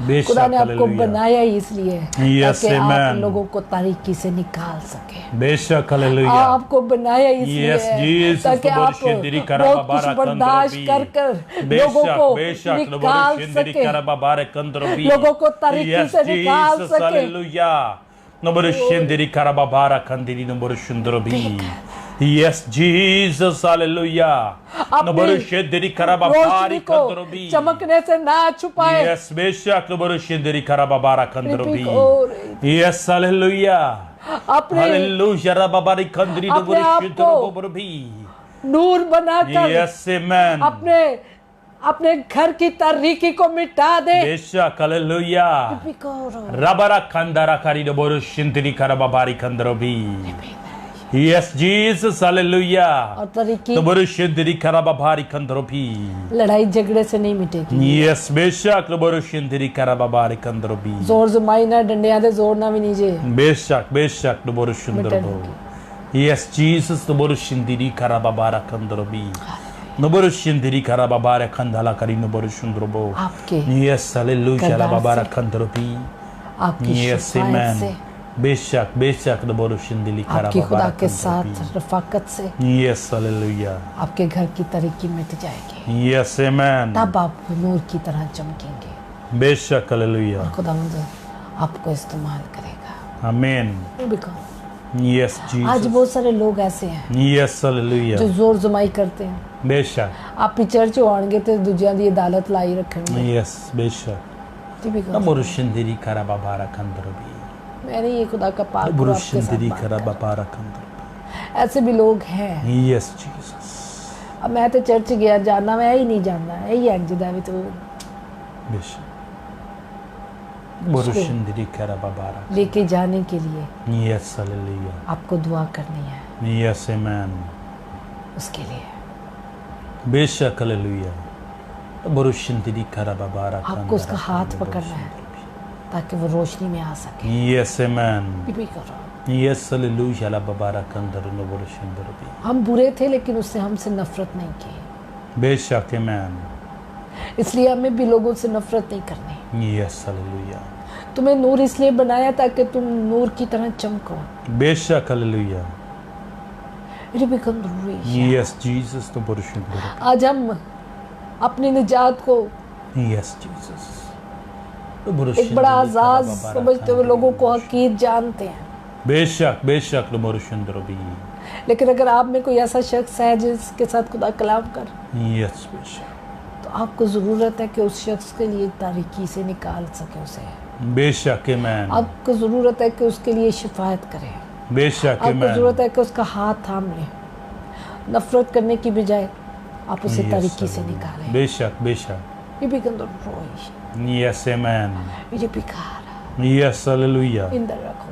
बेशक खुदा ने आपको हालेलुया। बनाया ही इसलिए Yes, ताकि आप amen. लोगों को तारीकी से निकाल सके। बेशक हालेलुया। आपको बनाया इसलिए Yes, Jesus, ताकि आप नबोरशिंदरी करा बहुत कुछ बाबारा बर्दाश्त कंदरबी। कर लोगों को बेशक निकाल नबोरशिंदरी सके, करा बाबारा कंदरबी। लोगों को तरीकी Yes, से निकाल Jesus, सके। हालेलुया। नबोरशिंदरी करा बाबारा कंदरी नबोरशिंदरबी। Yes, Jesus, hallelujah. अपनी नबोरशिंदरी करा बाबारी रोशनी को कंदरबी। चमकने से ना छुपाए। Yes, बेशक नबोरशिंदरी करा बाबारा कंदरबी। और Yes, हालेलुया। अपने हालेलुया रबाबारी कंदरी अपने आप को नबोरशिंदरबी। नूर बनाकर Yes, amen. अपने घर की तारीकी को मिटा दे। बेशक हालेलुया। रबरा खंदरा करी नबोरशिंदरी करा बाबारी कंदरबी। Yes, Jesus, hallelujah. और तारीकी नबोरशिंदरी करा बाबारी कंदरबी। लड़ाई झगड़े से नहीं मिटेगी। Yes, बेशक नबोरशिंदरी करा बाबारी कंदरबी। जोर जमाई ना डंडिया दे जोर ना भी नीचे बेशक नबोरशिंदरबी। Yes, Jesus, नबोरशिंदरी करा बाबारा कंदरबी। नबोरशिंदरी करा बाबारा कंदला करी नबोरशिंदरबो। आपके Yes, हालेलुया करदार बाबारा से, कंदरबी। आपकी Yes, शिफायत amen. से, बेशक नबोरशिंदरी करा आपकी खुदा बाबारा के कंदरबी। साथ रफाकत से Yes, हालेलुया। आपके घर की तारीकी मिट जाएगी। Yes, amen. तब आप नूर की तरह चमकेंगे। बेशक हालेलुया खुदावंद आपको इस्तेमाल करेगा। आमीन यस आज जीसस बहुत सारे लोग ऐसे हैं यस हालेलुया जो जोर जमाई करते हैं। बेशक आप चर्च आउणगे तो दूजियां दी अदालत लाई रखेंगे। यस बेशक Burushindiri karababara kandarabi. मैंने ये खुदा का पाक और आपके साथ Burushindiri बात कर। karababara kandarabi. ऐसे भी लोग हैं। Yes, Jesus. अब मैं तो चर्च गया जाना मैं ही नहीं जानना है ही एक्जिदा भी तो Bishop. Burushindiri karababara. लेके जाने के लिए Yes, hallelujah. आपको दुआ करनी है Yes, amen. उसके लिए। बेशक हालेलुया बुरुशिंदरी करबाबारा आपको उसका हाथ पकड़ना है ताकि वो रोशनी में आ सके। यस आमेन भी करो। यस हालेलुया ला बाबारा कंदर नो बुरुशिंदरी हम बुरे थे लेकिन उससे हमसे नफरत नहीं की, बेशक आमेन इसलिए हमें भी लोगों से नफरत नहीं करनी। यस हालेलुया तुम्हें नूर इसलिए बनाया ताकि तुम नूर की तरह चमको। बेशक हालेलुया यस जीसस तो बुरुशिंदरी आज हम अपनी निजात को यस जीसस एक बड़ा आजाद समझते हुए लोगों को हकीर जानते हैं। बेशक बेशक बुरुशिंदरी लेकिन अगर आप में कोई ऐसा शख्स है जिसके साथ खुदा कलाम कर, यस बेशक तो आपको ज़रूरत है कि उस शख्स के लिए तारीकी से निकाल सके उसे। बेशक आमेन आपको ज़रूरत है कि उसके लिए शिफायत करें। बेशक आपको आमेन ज़रूरत है कि उसका हाथ थाम लें, नफरत करने की बजाय आप उसे तारीकी से निकालें। बेशक बेशक ये भी कंदर रोइश यस आमेन ये बिकार यस हालेलुया इंदर रखो,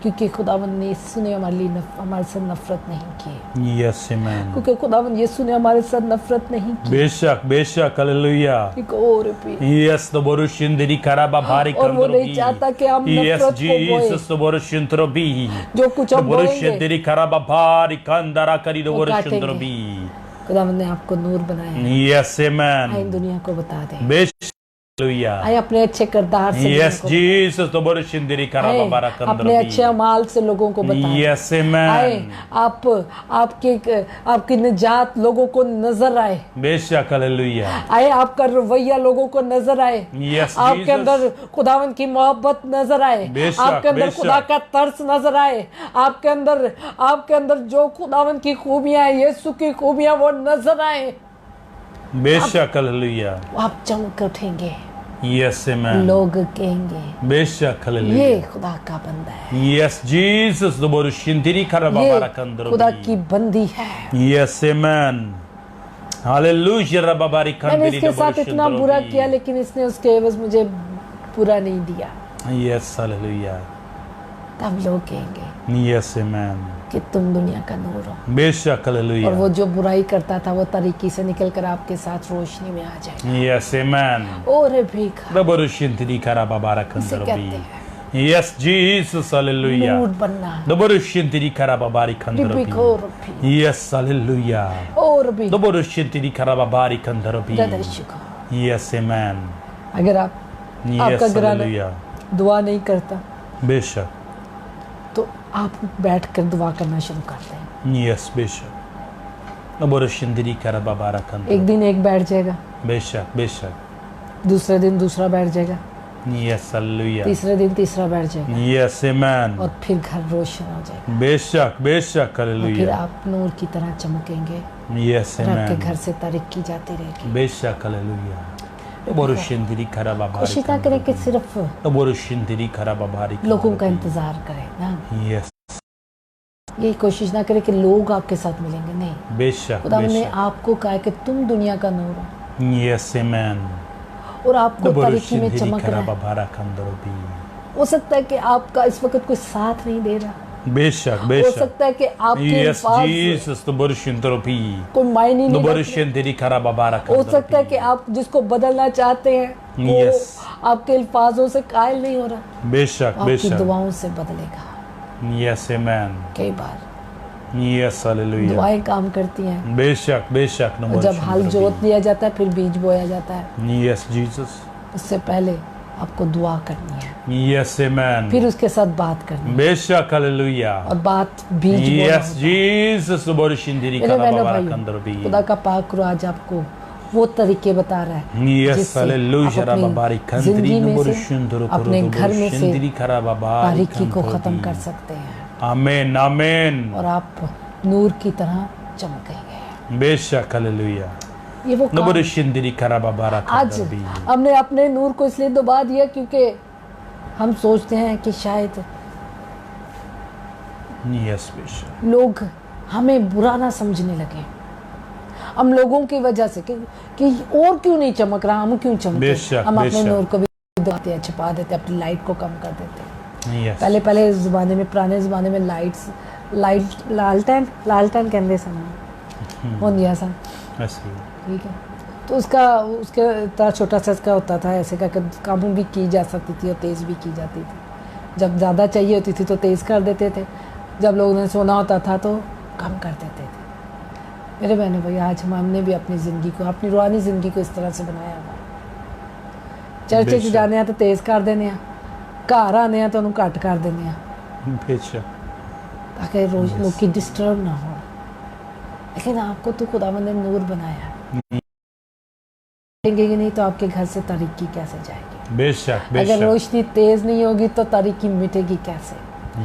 क्योंकि खुदावंद ने यीशु ने हमारे साथ नफरत नहीं की। यस आमेन क्योंकि खुदावंद यीशु ने हमारे साथ नफरत नहीं की। बेशक बेशक हालेलुया एक और यस तो बुरुशिंदरी करबाबारी और वो नहीं चाहता कि हम यस नफरत को बोए। जीसस तो बुरुशिंदरी जो कुछ हम बोलेंगे बुरुशिंदरी करबाबारी कंदरा करी तो वो बुरुशिंदरी खुदावंद ने आपको नूर बनाया है। यस आमेन आए दुनिया को बता दें, बेशक हालेलुया आए अपने अच्छे किरदार से यस जीसस तो बुरुशिंदरी करबाबारा आए कंदरा अपने अच्छे अमाल से लोगों को बता दें। यस आए आमेन आप आपकी निजात लोगों को नजर आए। बेशक हालेलुया आए आपका रवैया लोगों को नजर आए। यस आपके अंदर खुदावंद की मोहब्बत नजर आए। बेशक, आपके अंदर बेशक। खुदा का तरस नजर आए। आपके अंदर जो खुदावंद की खूबियां हैं, यीशु की खूबियां वो नजर आए। बेशक हालेलुया आप चमक उठेंगे, यस आमेन लोग कहेंगे बेशक हालेलुया ये खुदा का बंदा है, यस जीसस तो बुरुशिंदरी करबाबारा ये कंदरा खुदा की बंदी है। यस आमेन हालेलुया रबाबारी मैंने कंदरी इसके साथ इतना बुरा किया लेकिन इसने उसके एवज मुझे बुरा नहीं दिया। यस हालेलुया तब लोग कहेंगे यस आमेन कि तुम दुनिया का नूर हो। बेशक और हालेलुया वो जो बुराई करता था वो तरीकी से निकलकर आपके साथ रोशनी में आ जाएगा। यस आमेन और भीखा बुरुशिंदरी करबाबारा इसे कंदरा कहते हैं यस जीसस हालेलुया नूर बनना। बुरुशिंदरी करबाबारी कंदरा बिखोर भी यस हालेलुया और भी बुरुशिंदरी करबाबारी कंदरा दर्शक। यस आमेन अगर आपका यस घराना हालेलुया दुआ नहीं करता बेशक तो आप बैठकर दुआ करना शुरू कर दें। यस बेशक बुरुशिंदरी करबाबारा कंदरा एक दिन एक बैठ जाएगा, बेशक बेशक दूसरे दिन दूसरा बैठ जाएगा, यस हालेलुया तीसरे दिन तीसरा बैठ जाएगा यस आमेन और फिर घर रोशन हो जाएगा। बेशक बेशक और फिर हालेलुया आप नूर की तरह चमकेंगे यस और आपके आमेन घर से तरक्की जाती रहेगी। बेशक हालेलुया बुरुशिंदरी करबाबारी कोशिश ना करें कि सिर्फ बुरुशिंदरी करबाबारी लोगों का इंतजार करें ना, यस ये कोशिश ना करें कि लोग आपके साथ मिलेंगे। नहीं, बेशक खुदा ने बेशक आपको कहा है कि तुम दुनिया का नूर हो यस आमेन और आपको तरीकी में बुरुशिंदरी चमक रहा है। करबाबारा कंदरा हो सकता है कि आपका इस वक्त कोई साथ नहीं दे रहा, बेशक हो बेशक सकता है कि आपके यस अल्फाज जीसस तो बुरुशिंदरी कोई मायने नहीं रखते। बुरुशिंदरी करबाबारा हो कंदरा सकता है कि आप जिसको बदलना चाहते हैं वो Yes. आपके अल्फाजों से कायल नहीं हो रहा, बेशक आपकी बेशक दुआओं से बदलेगा। यस आमेन कई बार यस हालेलुया दुआएं काम करती हैं बेशक बेशक और जब हल जोत दिया जाता है फिर बीज बोया जाता है। यस जीसस उससे पहले आपको दुआ करनी है, यस आमेन फिर उसके साथ बात करनी है बेशक हालेलुया और बात बीज बोना यस होता है। जीसस बुरुशिंदरी मेरे बहनों करबाबारा भाइयों, कंदरा खुदा का पाक रो आज आपको वो तरीके बता रहा है Yes, जिससे hallelujah, आप Rababari, अपनी Kandri, जिंदगी में Nuburu, से Shunduru, अपने Kuru, घर में से Shindiri, Karababari, तारीकी को Kandri. खत्म कर सकते हैं Amen, amen. और आप नूर की तरह चमकेंगे। बेशक, हालेलुया। ये वो काम नबुरु शिंदिरी कराबाबारा आज कंदरबी. हमने अपने नूर को इसलिए दबा दिया क्योंकि हम सोचते हैं कि शायद Yes, बेशक. लोग हमें बुरा ना समझने लगे, हम लोगों की वजह से कि और क्यों नहीं चमक रहा, हम क्यों चमके, बेशक, हम अपने बेशक। नूर को भी दबाते हैं, छिपा देते हैं, अपनी लाइट को कम कर देते हैं। Yes. पहले ज़माने में, पुराने ज़माने में लाइट लालटेन कहते सन होंदिया सन, ऐसे. ठीक है। तो उसके इतना छोटा सा इसका होता था, ऐसे का कम भी की जा सकती थी और तेज़ भी की जाती थी। जब ज़्यादा चाहिए होती थी तो तेज़ कर देते थे, जब लोगों ने सोना होता था तो कम कर देते थे। मेरे बहनों भाई, आज हमने भी अपनी ज़िंदगी को, अपनी रूहानी ज़िंदगी को इस तरह से बनाया हुआ। चर्चे च बेशक। जाने हैं तो तेज़ कर देने हैं, घर आने हैं तो उन्होंने घट कर देने हैं, बेशक. ताकि रोज लोग की डिस्टर्ब ना हो। लेकिन आपको तो खुदावंद ने नूर बनाया, देंगे नहीं तो आपके घर से तारीकी कैसे जाएगी? बेशक, अगर बेशक. रोशनी तेज नहीं होगी तो तारीकी मिटेगी कैसे?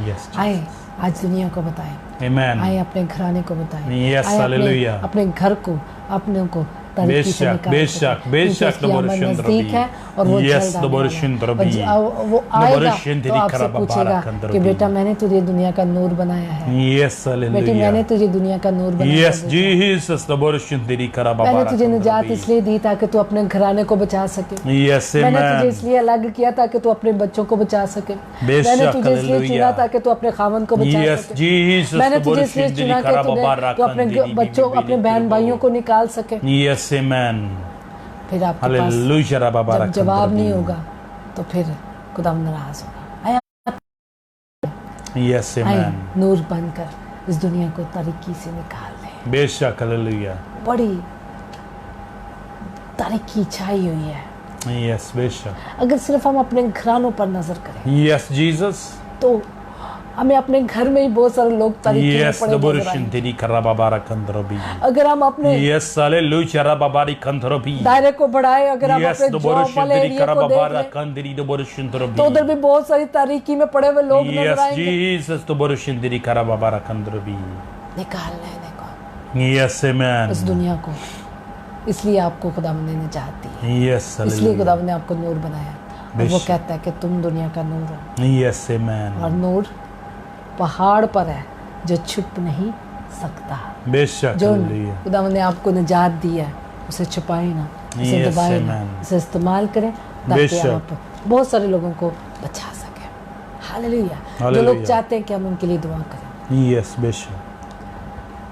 Yes. आए आज दुनिया को बताएं, Amen. आए अपने घराने को बताएं, Yes, आए hallelujah. अपने घर को, अपने को तारीकी से बेशक, निकाल बेशक, सकें। बेशक, क्योंकि इसकी आमद नबुरु नजदीक शिंद्रबी. है और वो Yes, जल्द आने नबुरु वाला है। शिंद्रबी. और वो नबुरु आएगा तो शिंद्री आपसे खराबा पूछेगा बारा कि कंदरबी. बेटा मैंने तुझे दुनिया का नूर बनाया है, Yes, बेटी मैंने hallelujah. तुझे दुनिया का नूर बनाया Yes, है। Jesus, नबुरु शिंदिरी मैंने कराबाबारा तुझे निजात कंदरबी. इसलिए दी ताकि तू अपने घराने को बचा सके। Yes, मैंने तुझे amen. इसलिए अलग किया ताकि तू अपने बच्चों को बचा सके। बेशक, मैंने तुझे इसलिए हालेलुया। चुना ताकि तू अपने खामन को बचा Yes, सके। Jesus, मैंने तुझे नबुरु इसलिए शिंदिरी चुना कि कराबाबारा तू अपने कंदरबी. बच्चों, अपने बहन भाइयों को निकाल सके। Yes, amen. फिर आपके पास Hallelujah, राबाबारा जब जवाब कंदरबी. नहीं होगा तो फिर खुदा नाराज होगा। Yes, आए amen. नूर बनकर इस दुनिया को तारीकी से निकाल दे। बेशक, हालेलुया. बड़ी तारीकी छाई हुई है। Yes, बेशक. अगर सिर्फ हम अपने घरानों पर नजर करें Yes, Jesus. तो हमें अपने घर में ही बहुत सारे लोग तारीकी में Yes, पड़े नबुरु नजर आएंगे। शिंदिरी कराबाबारा कंदरबी. अगर हम अपने Yes, hallelujah, राबाबारी कंदरबी. दायरे को बढ़ाए, अगर हम Yes, अपने नबुरु जॉब वाले शिंदिरी एरिया को देख कराबाबारा लें कंदरी नबुरु शिंदरबी. तो उधर भी बहुत सारी तारीकी में पड़े हुए लोग नजर Yes, आएंगे। Jesus, नबुरु शिंदिरी कराबाबारा कंदरबी. निकाल लेने को Yes, amen. इस दुनिया को, इसलिए आपको खुदावंद ने निजात दी है, Yes, इसलिए hallelujah. खुदावंद ने आपको नूर बनाया। और वो बेशक। कहता है कि तुम दुनिया का नूर हो, Yes, amen. और नूर पहाड़ पर है जो छुप नहीं सकता। बेशक, जो hallelujah. खुदावंद ने आपको निजात दी है उसे छुपाए ना, उसे Yes, दबाए ना, amen. उसे इस्तेमाल करें ताकि बेशक। आप बहुत सारे लोगों को बचा सकें। हालेलुया। जो हालेलुया। लोग चाहते हैं कि हम उनके लिए दुआ करें, Yes, बेशक.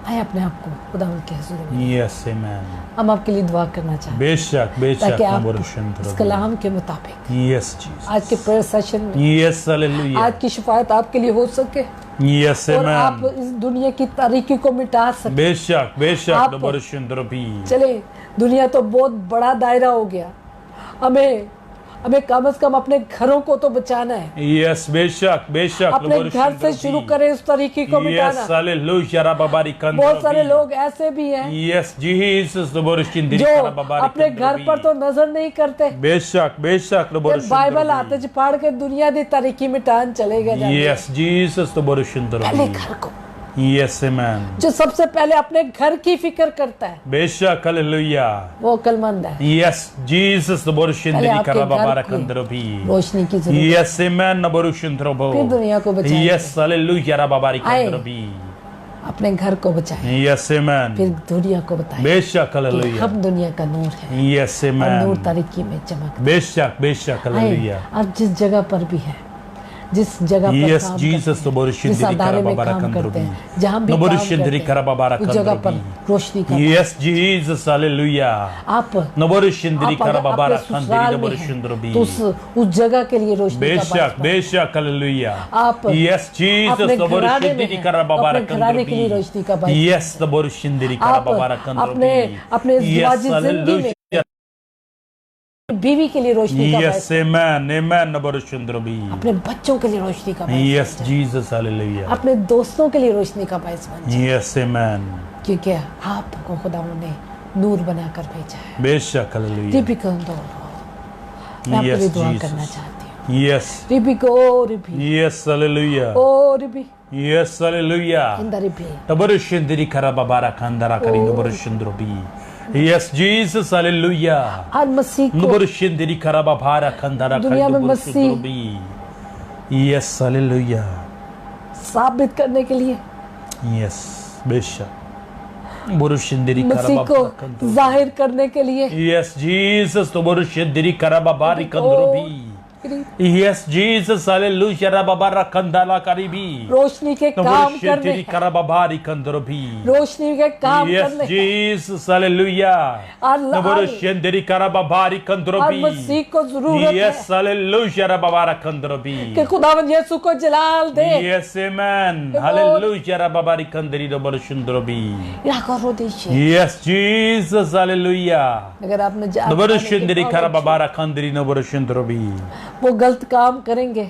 आए अपने आप को खुदावंद के हुजूर में, Yes, amen. हम आपके लिए दुआ करना चाहते बेशक, हैं बेशक, ताकि आप नबुरु इस शिंदरबी. कलाम के मुताबिक Yes, Jesus. आज के प्रेयर सेशन में Yes, hallelujah. आज की शिफायत आपके लिए हो सके Yes, और आप amen. इस दुनिया की तारीकी को मिटा सके। बेशक, बेशक, आप- नबुरु शिंदरबी. चले, दुनिया तो बहुत बड़ा दायरा हो गया, हमें कम से कम अपने घरों को तो बचाना है। Yes, बेशक, बेशक, अपने नबुरु घर से शिंदरबी. शुरू करें उस तरीके को Yes, मिटाना। hallelujah, राबाबारी कंदरबी. बहुत सारे लोग ऐसे भी हैं Yes, Jesus, नबुरु शिंदिरी जो कराबाबारी अपने घर कंदरबी. पर तो नजर नहीं करते, बेशक, बेशक, नबुरु फिर बाइबल शिंदरबी. हाथ च फाड़ के दुनिया दी तारीकी मिटान चले गए। Yes, Jesus, नबुरु पहले शिंदरबी. घर को, Yes, amen. जो सबसे पहले अपने घर की फिक्र करता है बेशक, hallelujah. वो अक्लमंद है। Yes, Jesus, नबुरु शिंदिरी आपके कराबाबारा घर को कंदरबी. रोशनी की जरूरत Yes, amen, नबुरु शिंदरबो. फिर दुनिया को बचाएंगे। Yes, hallelujah, राबाबारी आए। कंदरबी. है। अपने घर को बचाएं, Yes, amen. फिर दुनिया को बताएं बेशक, कि hallelujah. हम दुनिया का नूर है Yes, और नूर amen. तारीकी में चमक। बेशक, बेशक, hallelujah. आप जिस जगह पर भी हैं, जिस जगह पर Yes, काम Jesus, करते नबुरु हैं, जिस शिंदिरी अदारे में कराबाबारा काम करते कंदरबी. हैं, जहाँ भी नबुरु काम शिंदिरी करते कराबाबारा हैं, उस जगह पर कंदरबी. रोशनी का Yes, Jesus, hallelujah. आप नबुरु शिंदिरी आप अगर कराबाबारा अपने कंदरी ससुराल में नबुरु हैं, शिंदरबी. तो उस जगह के लिए रोशनी का बेशक, बायस बने। बेशक, hallelujah. आप Yes, Jesus, अपने नबुरु घराने में शिंदिरी हैं, कराबाबारा अपने घराने के लिए कंदरबी. रोशनी का बायस Yes, नबुरु शिंदिरी आप कराबाबारा कंदरबी. अपने ज़िंदगी में hallelujah. बीवी के लिए रोशनी का Yes, बायस, amen, amen, नबुरु शिंदरबी. अपने बच्चों के लिए रोशनी का बायस, Yes, Jesus, hallelujah. अपने दोस्तों के लिए रोशनी का बायस बन जाए, Yes, amen. क्योंकि आपको खुदावंद ने नूर बनाकर भेजा है। बेशक हालेलुया रिबिको मैं आपके लिए Yes, दुआ Jesus. करना चाहती हूँ। Yes. रिबिको रिबी Yes, hallelujah. ओ रिबी Yes, hallelujah. इंदा रिबी Tabarushendiri karababara kandara kari nubarushendrobi. Yes, Jesus, hallelujah. हर मसीह को Nubarushendiri karababara kandara kari दुनिया में मसीह nubarushendrobi. Yes, hallelujah. साबित करने के लिए, Yes, बेशक. Nubarushendiri मसीह को karababara kandrobi. जाहिर करने के लिए। Yes, Jesus, Nubarushendiri karababari kandrobi. Yes, Jesus, hallelujah. Rababara kandala karibi. रोशनी के काम करने, Nubarushendiri karababari kandrobi. रोशनी के काम Yes, करने Jesus, hallelujah. हर Nubarushendiri karababari kandrobi. मसीह को जरूरत Yes, है hallelujah. Rababara kandrobi. कि खुदावंद यीशु को जलाल दे। Yes, amen. Hallelujah. Rababari kandri nubarushendrobi. या करो देश Yes, Jesus, hallelujah. अगर आपने जान Nubarushendiri karababara kandri nubarushendrobi. वो गलत काम करेंगे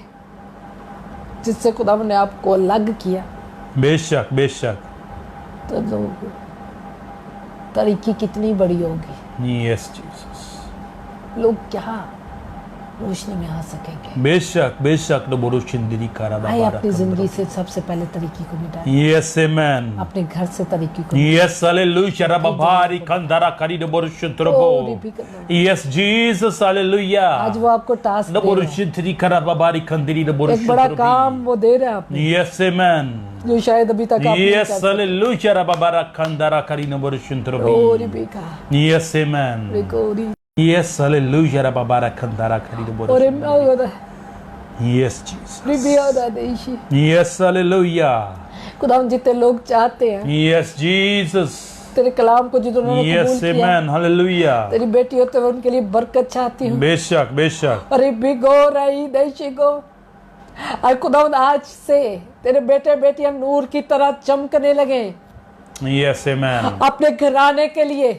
जिससे खुदावंद ने आपको अलग किया, बेशक बेशक. तो लोग तरीकी कितनी बड़ी होगी, Yes, Jesus. लोग क्या रोशनी में आ सकेंगे। बेशक बेशक nubarushendiri आइए karababara अपनी जिंदगी kandrobi. से सबसे पहले तरीकी को मिटाएं, Yes, amen. अपने घर से तरीकी को Yes, hallelujah. Rababari kandara kari nubarushendrobo. Yes, Jesus, hallelujah. आज वो आपको टास्क दे रहा है, Nubarushendiri karababari kandri एक बड़ा nubarushendrobi. काम वो दे रहा है आपने, Yes, amen. जो शायद अभी तक आप नहीं Yes, कर सकते। hallelujah. Rababara kandara kari nubarushendrobi. ओ रिबिका Yes, amen. रिकोरी Yes, hallelujah. Rababara kandara kari और nubarushendrobi. Yes, Jesus. रिबिया दा देशी Yes, hallelujah. खुदावंद जितने लोग चाहते हैं Yes, Jesus. तेरे कलाम को जिन्होंने Yes, कबूल किया, amen. Hallelujah. तेरी बेटी होते हुए उनके लिए बरकत चाहती हूँ। बेशक बेशक. अरे बिगो रही देशी को, और खुदावंद आज से तेरे बेटे बेटियां नूर की तरह चमकने लगे Yes, amen. अपने घराने के लिए,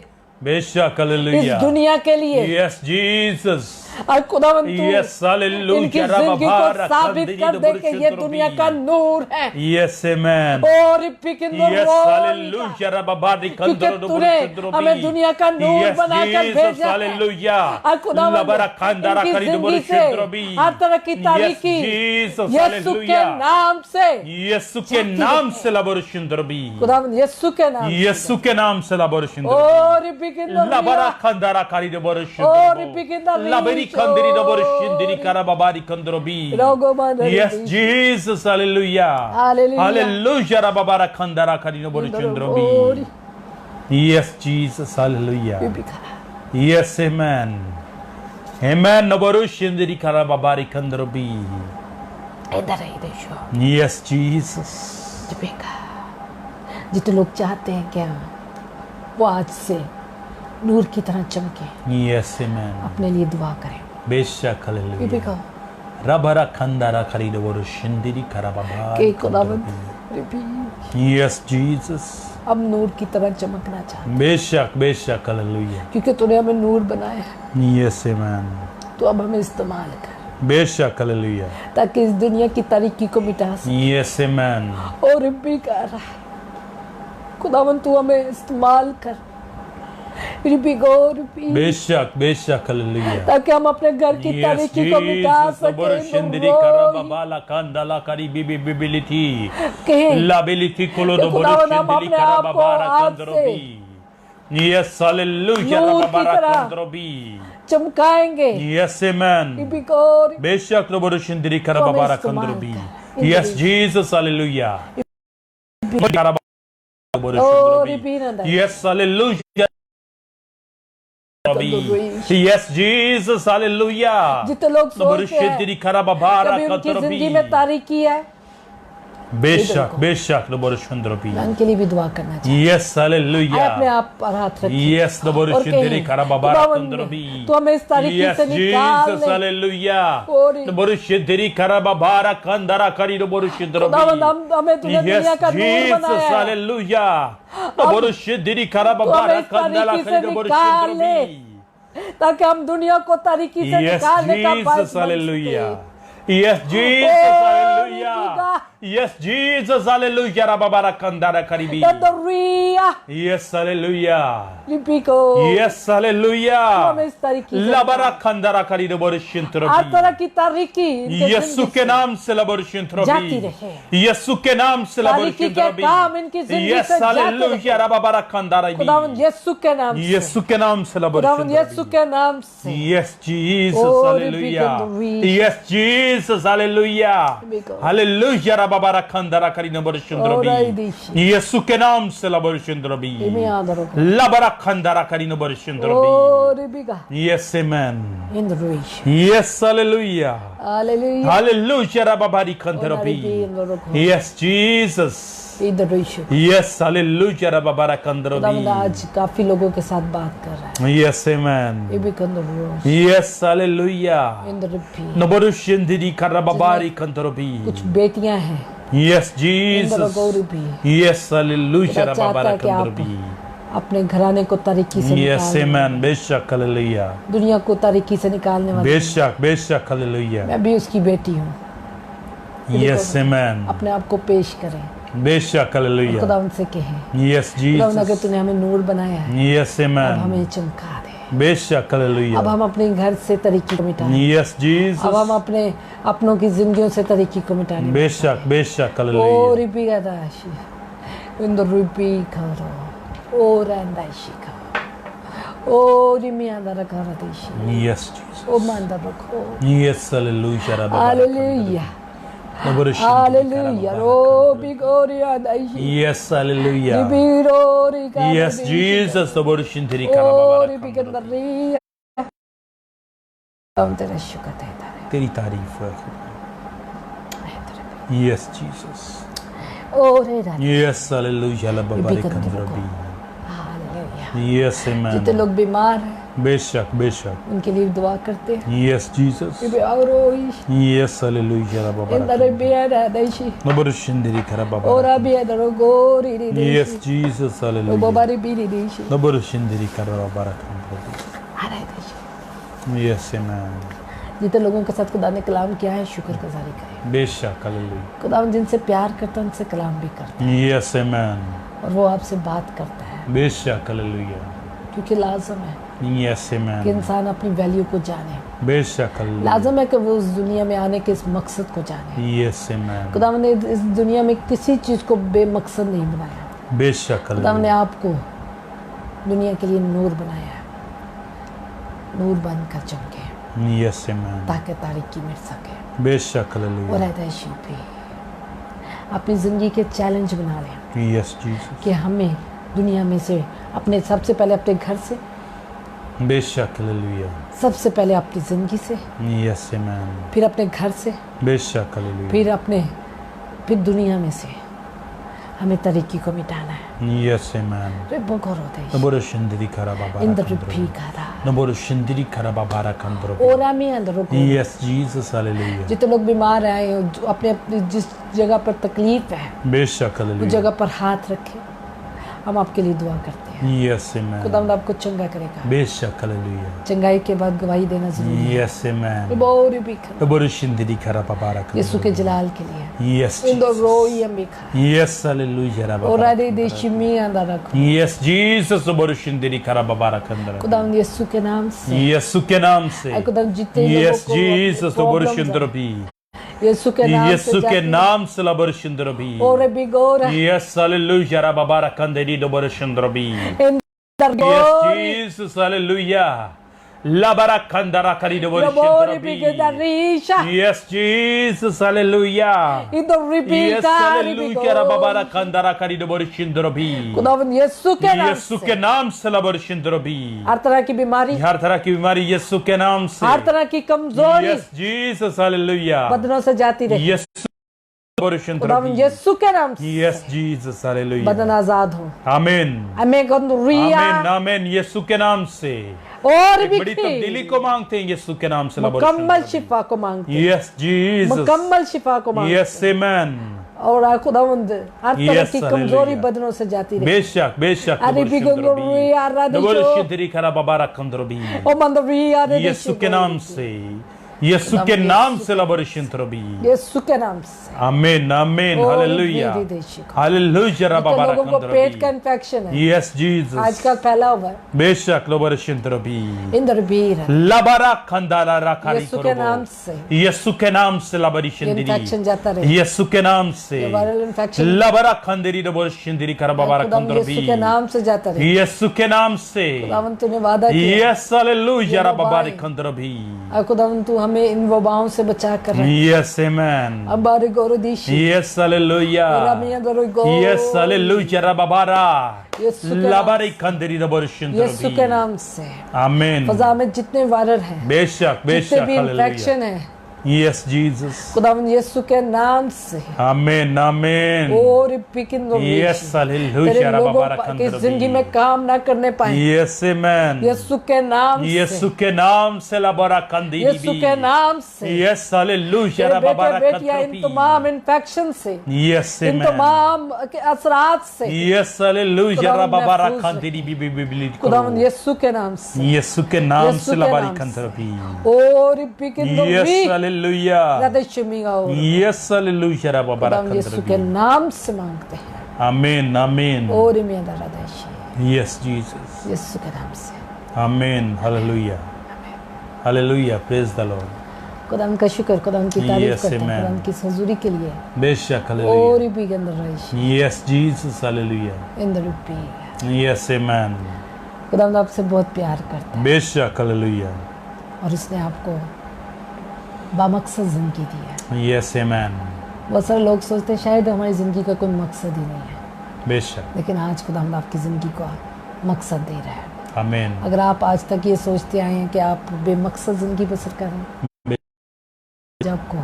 बेशक इस हालेलुया. दुनिया के लिए। Yes, Jesus. और खुदावंद तू Yes, hallelujah. इनकी जिंदगी को साबित कर दे कि ये दुनिया का नूर है। Yes, amen. और पिकिंदो Yes, रोनिका, hallelujah. Rababari क्योंकि kandoro तूने हमें दुनिया का नूर Yes, बनाकर Jesus, भेजा है। hallelujah. और खुदावंद Labara kandara इनकी kari जिंदगी से nubarushendrobi. हर तरह की तारीकी Yes, Jesus, यीशु के hallelujah. नाम से, यीशु के नाम से labarushendrobi. खुदावंद यीशु के नाम से। यीशु के नाम से labarushendrobi. और पिकिंदो Labara kandara kari और nubarushendrobi. पिकिंदा Labari kandiri nubarushendiri karababari kandrobi. Yes, Jesus, hallelujah. Hallelujah. Hallelujah. Rababara kandara kari nubarushendrobi. Yes, Jesus, hallelujah. Yes, amen. Amen. Nubarushendiri karababari kandrobi. इधर ही देखो Yes, Jesus. जितने लोग चाहते हैं क्या वो आज से नूर की तरह चमके, Yes, amen. अपने लिए दुआ करें। बेशक hallelujah. Rebekah Rabara kandara kari nubarushendiri karababari के खुदावंद kandrobi. रिबी Yes, Jesus. अब नूर की तरह चमकना चाहते बेशक बेशक हालेलुया. क्योंकि तूने हमें नूर बनाया है, Yes, amen. तो अब हमें इस्तेमाल कर बेशक हालेलुया. ताकि इस दुनिया की तारीकी को मिटा सके। Yes, amen. और रिबी कर रहा है खुदावंद, तू हमें इस्तेमाल कर रिबी गो रिबी, बेशक बेशक हालेलुया. ताकि हम अपने घर की Yes, तारीकी को मिटा Jesus. सकें। Nubarushendiri karababala kandala kari bibiliti. कहें Labiliti kolo कि खुदावंद हम nubarushendiri अपने आप को karababara आज kandrobi. Yes, hallelujah. नूर की Rababara तरह kandrobi. चमकाएंगे। Yes, amen. रिबी गो रिबी, बेशक nubarushendiri karababara इस्तेमाल kandrobi. कर। Yes, Jesus, hallelujah. और रिबी ना दे। Yes, hallelujah. Yes, Jesus, hallelujah. जितने लोग सोचते हैं Nubarushendiri karababara कभी उनकी जिंदगी kandrobi. में तारीकी है, बेशक बेशक nubarushendrobi. मैं उनके लिए भी दुआ करना चाहती Yes, हूँ। आए अपने hallelujah. आप पर हाथ रखिए Yes, और nubarushendiri कहें, karababara खुदावंद, kandrobi. तू हमें इस तारीकी Yes, से निकाल Jesus, ले। hallelujah. और nubarushendiri karababara kandara kari nubarushendrobi. खुदावंद हमें तूने Yes, दुनिया का नूर Jesus, बनाया है, hallelujah. nubarushendiri तू हमें karababara इस kandala तारीकी से kari निकाल ले, nubarushendrobi. ताकि हम दुनिया को तारीकी से Yes, निकालने का बायस Jesus, बन hallelujah. सके। Yes, Jesus, Oh, hallelujah. Yes, Jesus, hallelujah. Rababara kandara karibi. Tandoria. Yes, hallelujah. Ripiko. Yes, hallelujah. हम इस तरीके से Labara kandara kari de borishin हर trobi. तरह की तारीकी इनके यीशु जिंदगी के से नाम से लबोरिशन जाती trobi. रहे। यीशु के नाम से तारीकी लबोरिशन के trobi. काम इनकी जिंदगी Yes, से जाते hallelujah. रहे। Rababara kandara खुदावन bi. यीशु के नाम से यीशु के नाम से लबोरिशन खुदावन यीशु trobi. के नाम से Yes, Jesus, Oh, hallelujah. repeat and read. Yes, Jesus, hallelujah. Because- Hallelujah, rababara kandara kari naborishin Oh, trobi. Raidishi. यीशु के नाम से लबोरिशन trobi. इमे याद रखो। Labara kandara kari naborishin trobi. Oh, Rebecca. Yes, amen. In the reach. Yes, hallelujah. Hallelujah. Hallelujah, rababari Oh, kandarabi. in the rock. Yes, Jesus. In the reach. Yes, hallelujah, rababara खुदावन kandarabi. आज काफी लोगों के साथ बात कर रहा है। Yes, amen. ये भी in the reach. Yes, hallelujah. In the repeat. Naborushindiri karababari kandarabi. कुछ बेटियां हैं। Yes, In the Jesus. repeat. Yes, hallelujah, खुदा चाहता rababara है कि आप kandarabi. अपने घराने को तारीकी से Yes, निकालने amen. Beshak, hallelujah. दुनिया को तारीकी से निकालने वाले Beshak, beshak, hallelujah. मैं भी उसकी बेटी हूँ। Yes, amen. अपने आप को पेश करें। Beshak, hallelujah. खुदा उनसे कहें Yes, खुदा अगर Jesus. तूने हमें नूर बनाया है Yes, अब amen. हमें चमका दे। बेशक, अब हालेलुया। हम अपने घर से तरीकी को मिटाएं। Yes, अब Jesus. हम अपने अपनों की जिंदगियों से तरीकी को मिटाने बेशक, बेशक, ओ हालेलुया। रिपी का दाशी इन द रिपी करो ओ रंदाशी का ओ रिमी अंदर कर देशी Yes, Jesus. ओ मंदर रखो Yes, hallelujah. Rabba hallelujah Naborushindiri hallelujah karababara. रो बिगोरिया दाशी Yes, hallelujah. रिपी रो रिका Yes, Jesus. Naborushindiri ओ karababara. रिपी के अंदर री हम तेरा शुक्र देता है तेरी तारीफ है। Yes, Jesus. ओ रे रानी Yes, hallelujah. Rabba Repeat it. Rabi. Hallelujah Yes, जितने amen. लोग बीमार हैं बेशक, बेशक. उनके लिए दुआ करते हैं Yes, Jesus. रिपी और Yes, hallelujah. Rabba in the riviera dashi Naborushindiri karababara. ora bia da gori di Yes, Jesus. o Hallelujah. babari biri dishi Naborushindiri karababara. अरे dashi Yes, amen. जितने लोगों के साथ खुदा ने कलाम किया है शुक्रगुजारी करें बेशक, हालेलुया। खुदा जिनसे प्यार करता है उनसे कलाम भी करता Yes, amen. है और वो आपसे बात करता है बेशक, हालेलुया। क्योंकि लाजम है Yes, कि amen. इंसान अपनी वैल्यू को जाने बेशक, हालेलुया। लाजम है कि वो उस दुनिया में आने के इस मकसद को जाने Yes, amen. खुदा ने इस दुनिया में किसी चीज को बेमकसद नहीं बनाया बेशक, खुदा ने हालेलुया। आपको दुनिया के लिए नूर बनाया है नूर बनकर चमके Yes, amen. ताकि तारीकी मिट सके बेशक, और हालेलुया। ऐसी भी अपनी जिंदगी के चैलेंज बना लें Yes, Jesus. कि हमें दुनिया में से अपने सबसे पहले अपने घर से बेशक, हालेलुया। सबसे पहले अपनी जिंदगी से Yes, amen. फिर अपने घर से बेशक, हालेलुया। फिर दुनिया में से हमें तरीकी को मिटाना है Yes, amen. Naborushindiri karababara. इन द रिपीकारा Naborushindiri karababara kandro. और हमें अंदर को Yes, Jesus. Hallelujah. जितने लोग बीमार हैं जो अपने अपने जिस जगह पर तकलीफ है बेशक, उस हालेलुया। जगह पर हाथ रखें हम आपके लिए दुआ करते हैं Yes, amen. खुदा आपको चंगा करेगा बेशक, हालेलुया। चंगाई के बाद गवाही देना जरूरी है Yes, amen. बहुत रिपीका Naborushindiri karababara kandro. यीशु के जलाल के लिए Yes, इन द Jesus. रोई अम्बिका Yes, hallelujah. और rababara. आदि देशिमी अंदर रखो Yes, Jesus. Naborushindiri karababara kandro. खुदा यीशु के नाम से यीशु के नाम से। खुदा जितने Yes, लोगों Jesus. को Naborushindiri. यीशु के नाम यीशु के नाम से Naborushindiri. और बिगोरा Yes, hallelujah. Rababara kandri Naborushindiri. In the Yes, Jesus. Hallelujah. Labara kandara kari Rabori Naborushindiri. Richa Yes, Jesus. Hallelujah. in the repeat Yes, hallelujah. Rababara kandara kari Naborushindiri. खुदावन यीशु के नाम यीशु से के नाम से Naborushindiri. हर तरह की बीमारी हर तरह की बीमारी यीशु के नाम से। हर तरह की कमजोरी Yes, Jesus. Hallelujah. बदनों से जाती रही यीशु खुदावन Naborushindiri. यीशु के नाम से Yes, Jesus. Hallelujah. बदन आजाद हो आमीन। हमें गंदरिया आमीन, आमीन। यीशु के नाम से और एक भी बड़ी तब्दीली को मांगते हैं यीशु के नाम से। मुकम्मल शिफा को मांगते हैं Yes, Jesus. मुकम्मल शिफा को मांगते Yes, amen. और खुदावंद हर तरह Yes, की hallelujah. कमजोरी बदनों से जाती रही बेशक, बेशक। अरे भी Gandariya Radhe Naborushindiri karababara kandrobi। ओ मंदरिया राधे यीशु के नाम से यीशु के नाम से लबरशिन रबी। यीशु के नाम से। आमीन आमीन ओ, हालेलुया रीदी हालेलुया रबा तो लोगों को बारकन पेट रबी। का इन्फेक्शन है यस जीसस आजकल फैला हुआ है। बेशक लबरशिन रबी इंदर बीर है लबरा खंदाला राखारी यीशु के नाम से यीशु के नाम से लबरशिन इन्फेक्शन जाता रहे। यीशु के नाम से ये वायरल इन्फेक्शन लबरा खंदेरी रबरशिन करबा बारकन खुदावन रबी। यीशु के नाम से जाता रहे। यीशु के नाम से खुदावन तूने वादा किया यस हालेलुया रबा बारकन रबी। और खुदावन तू हमें इन वबाओं से बचा कर रहे। यस आमेन अब बारे गोरो दीशी यस हालेलुया रामिया गोरो गो यस हालेलुया रबा बारा यीशु के लबारी खंदेरी रबरशिन यीशु के नाम से आमीन फजा में जितने वायरल हैं बेशक जितने बेशक भी हालेलुया इन्फेक्शन है यस जीसस खुदावन यीशु के नाम से आमीन आमीन और पिकिन दो यस तेरे हालेलुया रबा लोगों बारा की जिंदगी में काम ना करने पाए यस आमेन यीशु के नाम से यीशु के नाम से लबारा खंदेरी यीशु के नाम से यस हालेलुया तेरे रबा बारा बेटे बेटियां इन तमाम इन्फेक्शन से यस इन आमेन तमाम के असरात से यस हालेलुया खुदावन रबा बारा महफूज खंदेरी बिबिली खुदावन यीशु के नाम से यीशु के नाम यीशु से के लबारी नाम से। खंदेरी और पिकिन दो यस हालेलुया और यस हालेलुया रबा बारा खुदावन यीशु के खंदेरी नाम से मांगते हैं आमीन आमीन और मैं दरादेशी यस जीसस यीशु के नाम से आमीन hallelujah hallelujah praise the Lord खुदावन का शुक्र खुदावन की तारीफ Yes, करते हैं amen. खुदावन की हजूरी के लिए बेशक और हालेलुया भी गंद रही yes Jesus hallelujah Inder P yes amen खुदावन आपसे बहुत प्यार करता बेशक हालेलुया है और इसने आपको बामकसद जिंदगी दी है। यस आमेन बहुत सारे लोग सोचते हैं शायद हमारी जिंदगी का कोई मकसद ही नहीं है बेशक लेकिन आज खुदावन आपकी जिंदगी को मकसद दे रहा है। आमीन अगर आप आज तक ये सोचते आए हैं कि आप बेमकसद जिंदगी बसर करें आज आपको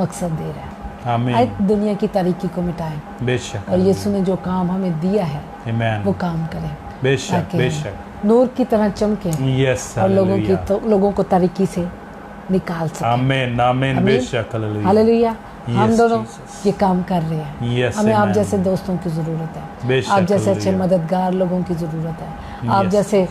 मकसद दे रहा है। आमीन आए दुनिया की तारीकी को मिटाएं बेशक और यीशु ने जो काम हमें दिया है आमीन वो काम करें बेशक ताकि बेशक नूर की तरह चमके यस और हालेलुया लोगों को तारीकी से निकाल सके। आमीन आमीन आमीन। बेशक हालेलुया हालेलुया हम Yes, दोनों Jesus. ये काम कर रहे हैं। Yes, हमें आप amen. जैसे दोस्तों की जरूरत है बेशक, आप जैसे अच्छे हालेलुया। मददगार लोगों की जरूरत है आप Yes, जैसे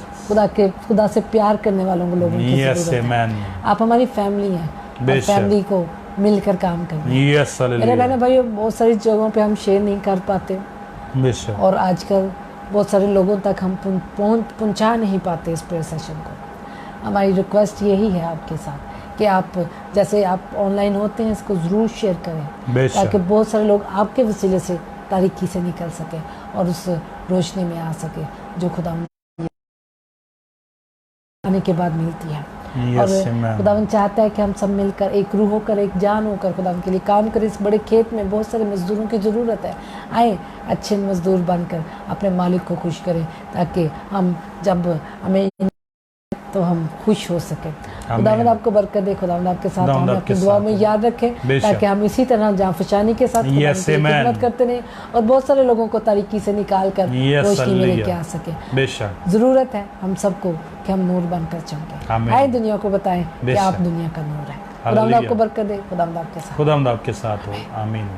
खुदा से प्यार करने वालों को लोगों की यस जरूरत है। आमीन आप हमारी फैमिली हैं और बेशक। फैमिली को मिलकर काम करना है। यस मेरे हालेलुया बहनों भाइयों बहुत सारी जगहों पे हम शेयर नहीं कर पाते बेशक और आजकल बहुत सारे लोगों तक हम पहुंचा नहीं पाते इस प्रेयर सेशन को। हमारी रिक्वेस्ट यही है आपके साथ कि आप जैसे आप ऑनलाइन होते हैं इसको ज़रूर शेयर करें बेशक। ताकि बहुत सारे लोग आपके वसीले से तारीकी से निकल सके और उस रोशनी में आ सके जो खुदा आने के बाद मिलती है। Yes, और amen. खुदावन चाहता है कि हम सब मिलकर एक रूह होकर एक जान होकर खुदावन के लिए काम करें। इस बड़े खेत में बहुत सारे मजदूरों की ज़रूरत है। आए अच्छे मजदूर बनकर अपने मालिक को खुश करें ताकि हम जब हमें तो हम खुश हो सके। खुदावंद आपको बरकत दे, खुदावंद आपके साथ खुदावंद हमें आपके अपनी दुआ साथ में हो। याद रखें बेशक। ताकि हम इसी तरह जाफशानी के साथ खुदावंद Yes, की amen. खिदमत करते रहें और बहुत सारे लोगों को तारीकी से निकाल कर Yes, रोशनी में hallelujah. लेके आ सके। बेशक ज़रूरत है हम सबको कि हम नूर बनकर चमके। आमीन। आए दुनिया को बताएं कि बेशक। आप दुनिया का नूर है। खुदावंद हालेलुया। आपको बरकत दे, खुदावंद आपके साथ। खुदावंद आपके साथ हो आमीन।